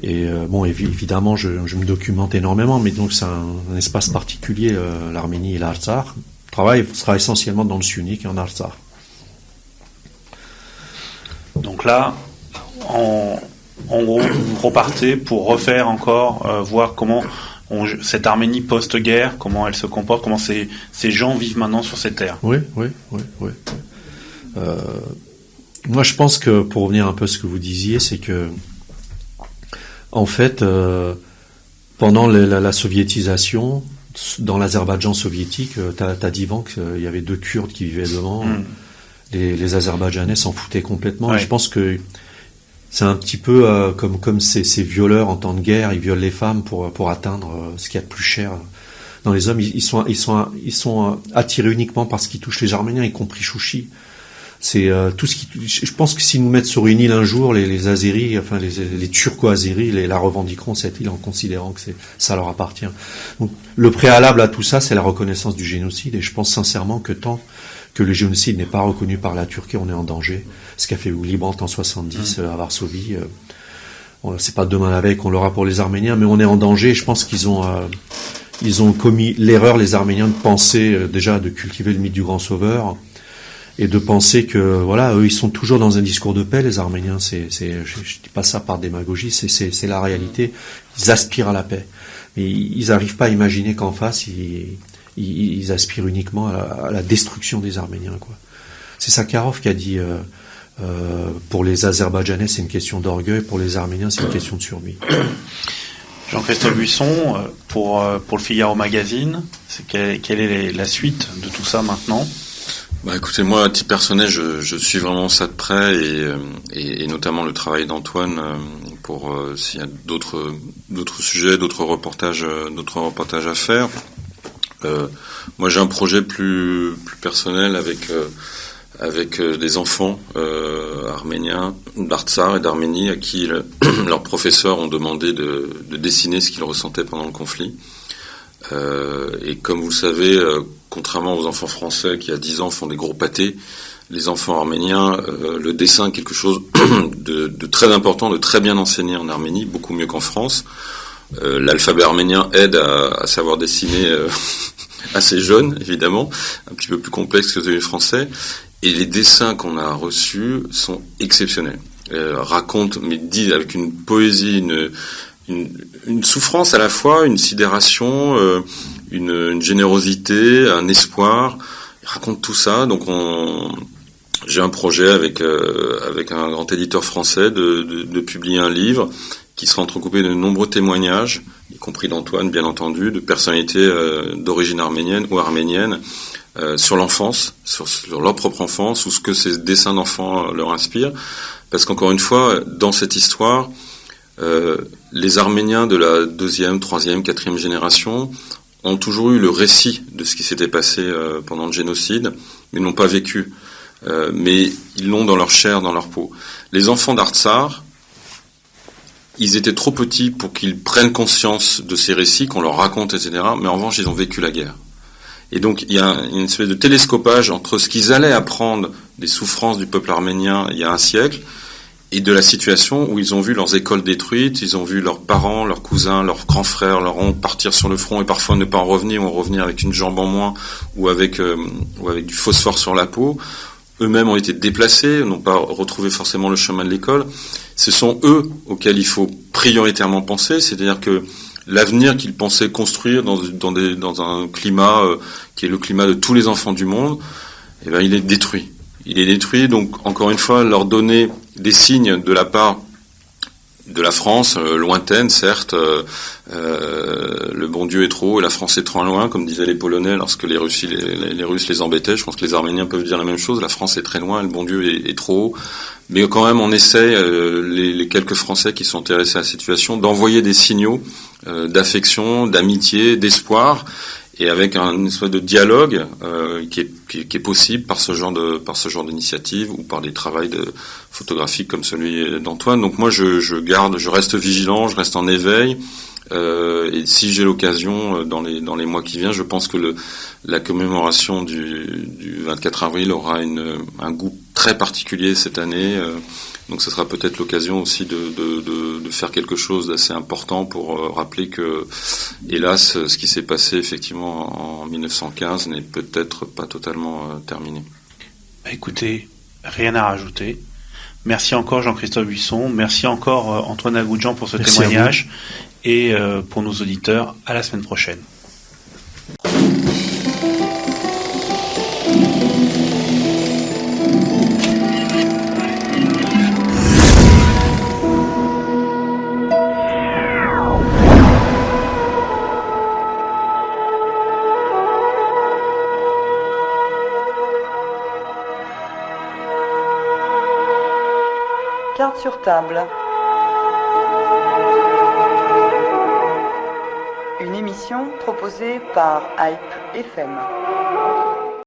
Et évidemment, je me documente énormément, mais donc c'est un espace particulier, l'Arménie et l'Artsakh. Le travail sera essentiellement dans le sunnique et en Artsakh. Donc là, en gros, vous repartez pour refaire encore, voir comment cette Arménie post-guerre, comment elle se comporte, comment ces gens vivent maintenant sur ces terres. Oui. Moi, je pense que, pour revenir un peu à ce que vous disiez, c'est que, en fait, pendant la soviétisation, dans l'Azerbaïdjan soviétique, t'as dit, Van, qu'il y avait 2 Kurdes qui vivaient devant. Les Azerbaïdjanais s'en foutaient complètement. Ouais. Et je pense que c'est un petit peu comme ces violeurs en temps de guerre, ils violent les femmes pour atteindre ce qu'il y a de plus cher dans les hommes. Ils sont attirés uniquement par ce qui touche les Arméniens, y compris Chouchi. C'est tout ce qui. Je pense que s'ils nous mettent sur une île un jour, les Azéris, enfin les Turco-Azéris, la revendiqueront cette île en considérant que ça leur appartient. Donc le préalable à tout ça, c'est la reconnaissance du génocide. Et je pense sincèrement que tant que le génocide n'est pas reconnu par la Turquie, on est en danger. Ce qu'a fait Willy Brandt en 70 à Varsovie, c'est pas demain la veille qu'on l'aura pour les Arméniens, mais on est en danger. Je pense qu'ils ont commis l'erreur, les Arméniens, de penser déjà de cultiver le mythe du grand sauveur et de penser que voilà, eux ils sont toujours dans un discours de paix. Les Arméniens, je dis pas ça par démagogie, c'est la réalité. Ils aspirent à la paix, mais ils n'arrivent pas à imaginer qu'en face ils aspirent uniquement à la destruction des Arméniens, quoi. C'est Sakharov qui a dit pour les Azerbaïdjanais c'est une question d'orgueil, pour les Arméniens c'est une question de survie. Jean-Christophe Buisson, pour le Figaro Magazine, quelle est la suite de tout ça maintenant ? Écoutez, moi à titre personnel je suis vraiment ça de près et notamment le travail d'Antoine pour s'il y a d'autres sujets, d'autres reportages à faire. Moi j'ai un projet plus personnel avec des enfants arméniens d'Artsakh et d'Arménie à qui leurs professeurs ont demandé de dessiner ce qu'ils ressentaient pendant le conflit. Et comme vous le savez, contrairement aux enfants français qui à 10 ans font des gros pâtés, les enfants arméniens, le dessin est quelque chose de très important, de très bien enseigné en Arménie, beaucoup mieux qu'en France. L'alphabet arménien aide à savoir dessiner assez jeune, évidemment, un petit peu plus complexe que celui français. Et les dessins qu'on a reçus sont exceptionnels. Racontent, mais dit avec une poésie, une souffrance à la fois, une sidération, une générosité, un espoir. Ils racontent tout ça. Donc j'ai un projet avec un grand éditeur français de publier un livre qui sera entrecoupé de nombreux témoignages, y compris d'Antoine, bien entendu, de personnalités d'origine arménienne ou arménienne, sur l'enfance, sur leur propre enfance, ou ce que ces dessins d'enfants leur inspirent. Parce qu'encore une fois, dans cette histoire, les Arméniens de la 2e, 3e, 4e génération ont toujours eu le récit de ce qui s'était passé pendant le génocide, mais n'ont pas vécu. Mais ils l'ont dans leur chair, dans leur peau. Les enfants d'Artsar, ils étaient trop petits pour qu'ils prennent conscience de ces récits, qu'on leur raconte, etc. Mais en revanche, ils ont vécu la guerre. Et donc, il y a une espèce de télescopage entre ce qu'ils allaient apprendre des souffrances du peuple arménien il y a un siècle et de la situation où ils ont vu leurs écoles détruites, ils ont vu leurs parents, leurs cousins, leurs grands frères, leurs oncles partir sur le front et parfois ne pas en revenir, ou en revenir avec une jambe en moins ou avec du phosphore sur la peau. Eux-mêmes ont été déplacés, n'ont pas retrouvé forcément le chemin de l'école. Ce sont eux auxquels il faut prioritairement penser, c'est-à-dire que l'avenir qu'ils pensaient construire dans un climat qui est le climat de tous les enfants du monde, eh ben, il est détruit. Il est détruit, donc encore une fois, leur donner des signes de la part de la France, lointaine, certes, le bon Dieu est trop haut et la France est trop loin, comme disaient les Polonais lorsque les Russes les embêtaient. Je pense que les Arméniens peuvent dire la même chose, la France est très loin et le bon Dieu est trop haut. Mais quand même, on essaie, les quelques Français qui sont intéressés à la situation, d'envoyer des signaux d'affection, d'amitié, d'espoir, et avec une espèce de dialogue qui est possible par ce genre d'initiative ou par des travaux photographiques comme celui d'Antoine. Donc moi je reste vigilant, je reste en éveil, et si j'ai l'occasion dans les mois qui viennent, je pense que la commémoration du 24 avril aura un goût très particulier cette année. Donc ce sera peut-être l'occasion aussi de faire quelque chose d'assez important pour rappeler que, hélas, ce qui s'est passé effectivement en 1915 n'est peut-être pas totalement terminé. Écoutez, rien à rajouter. Merci encore Jean-Christophe Buisson, merci encore Antoine Agoudjan pour ce témoignage, et pour nos auditeurs, à la semaine prochaine. Carte sur table. Une émission proposée par Hype FM.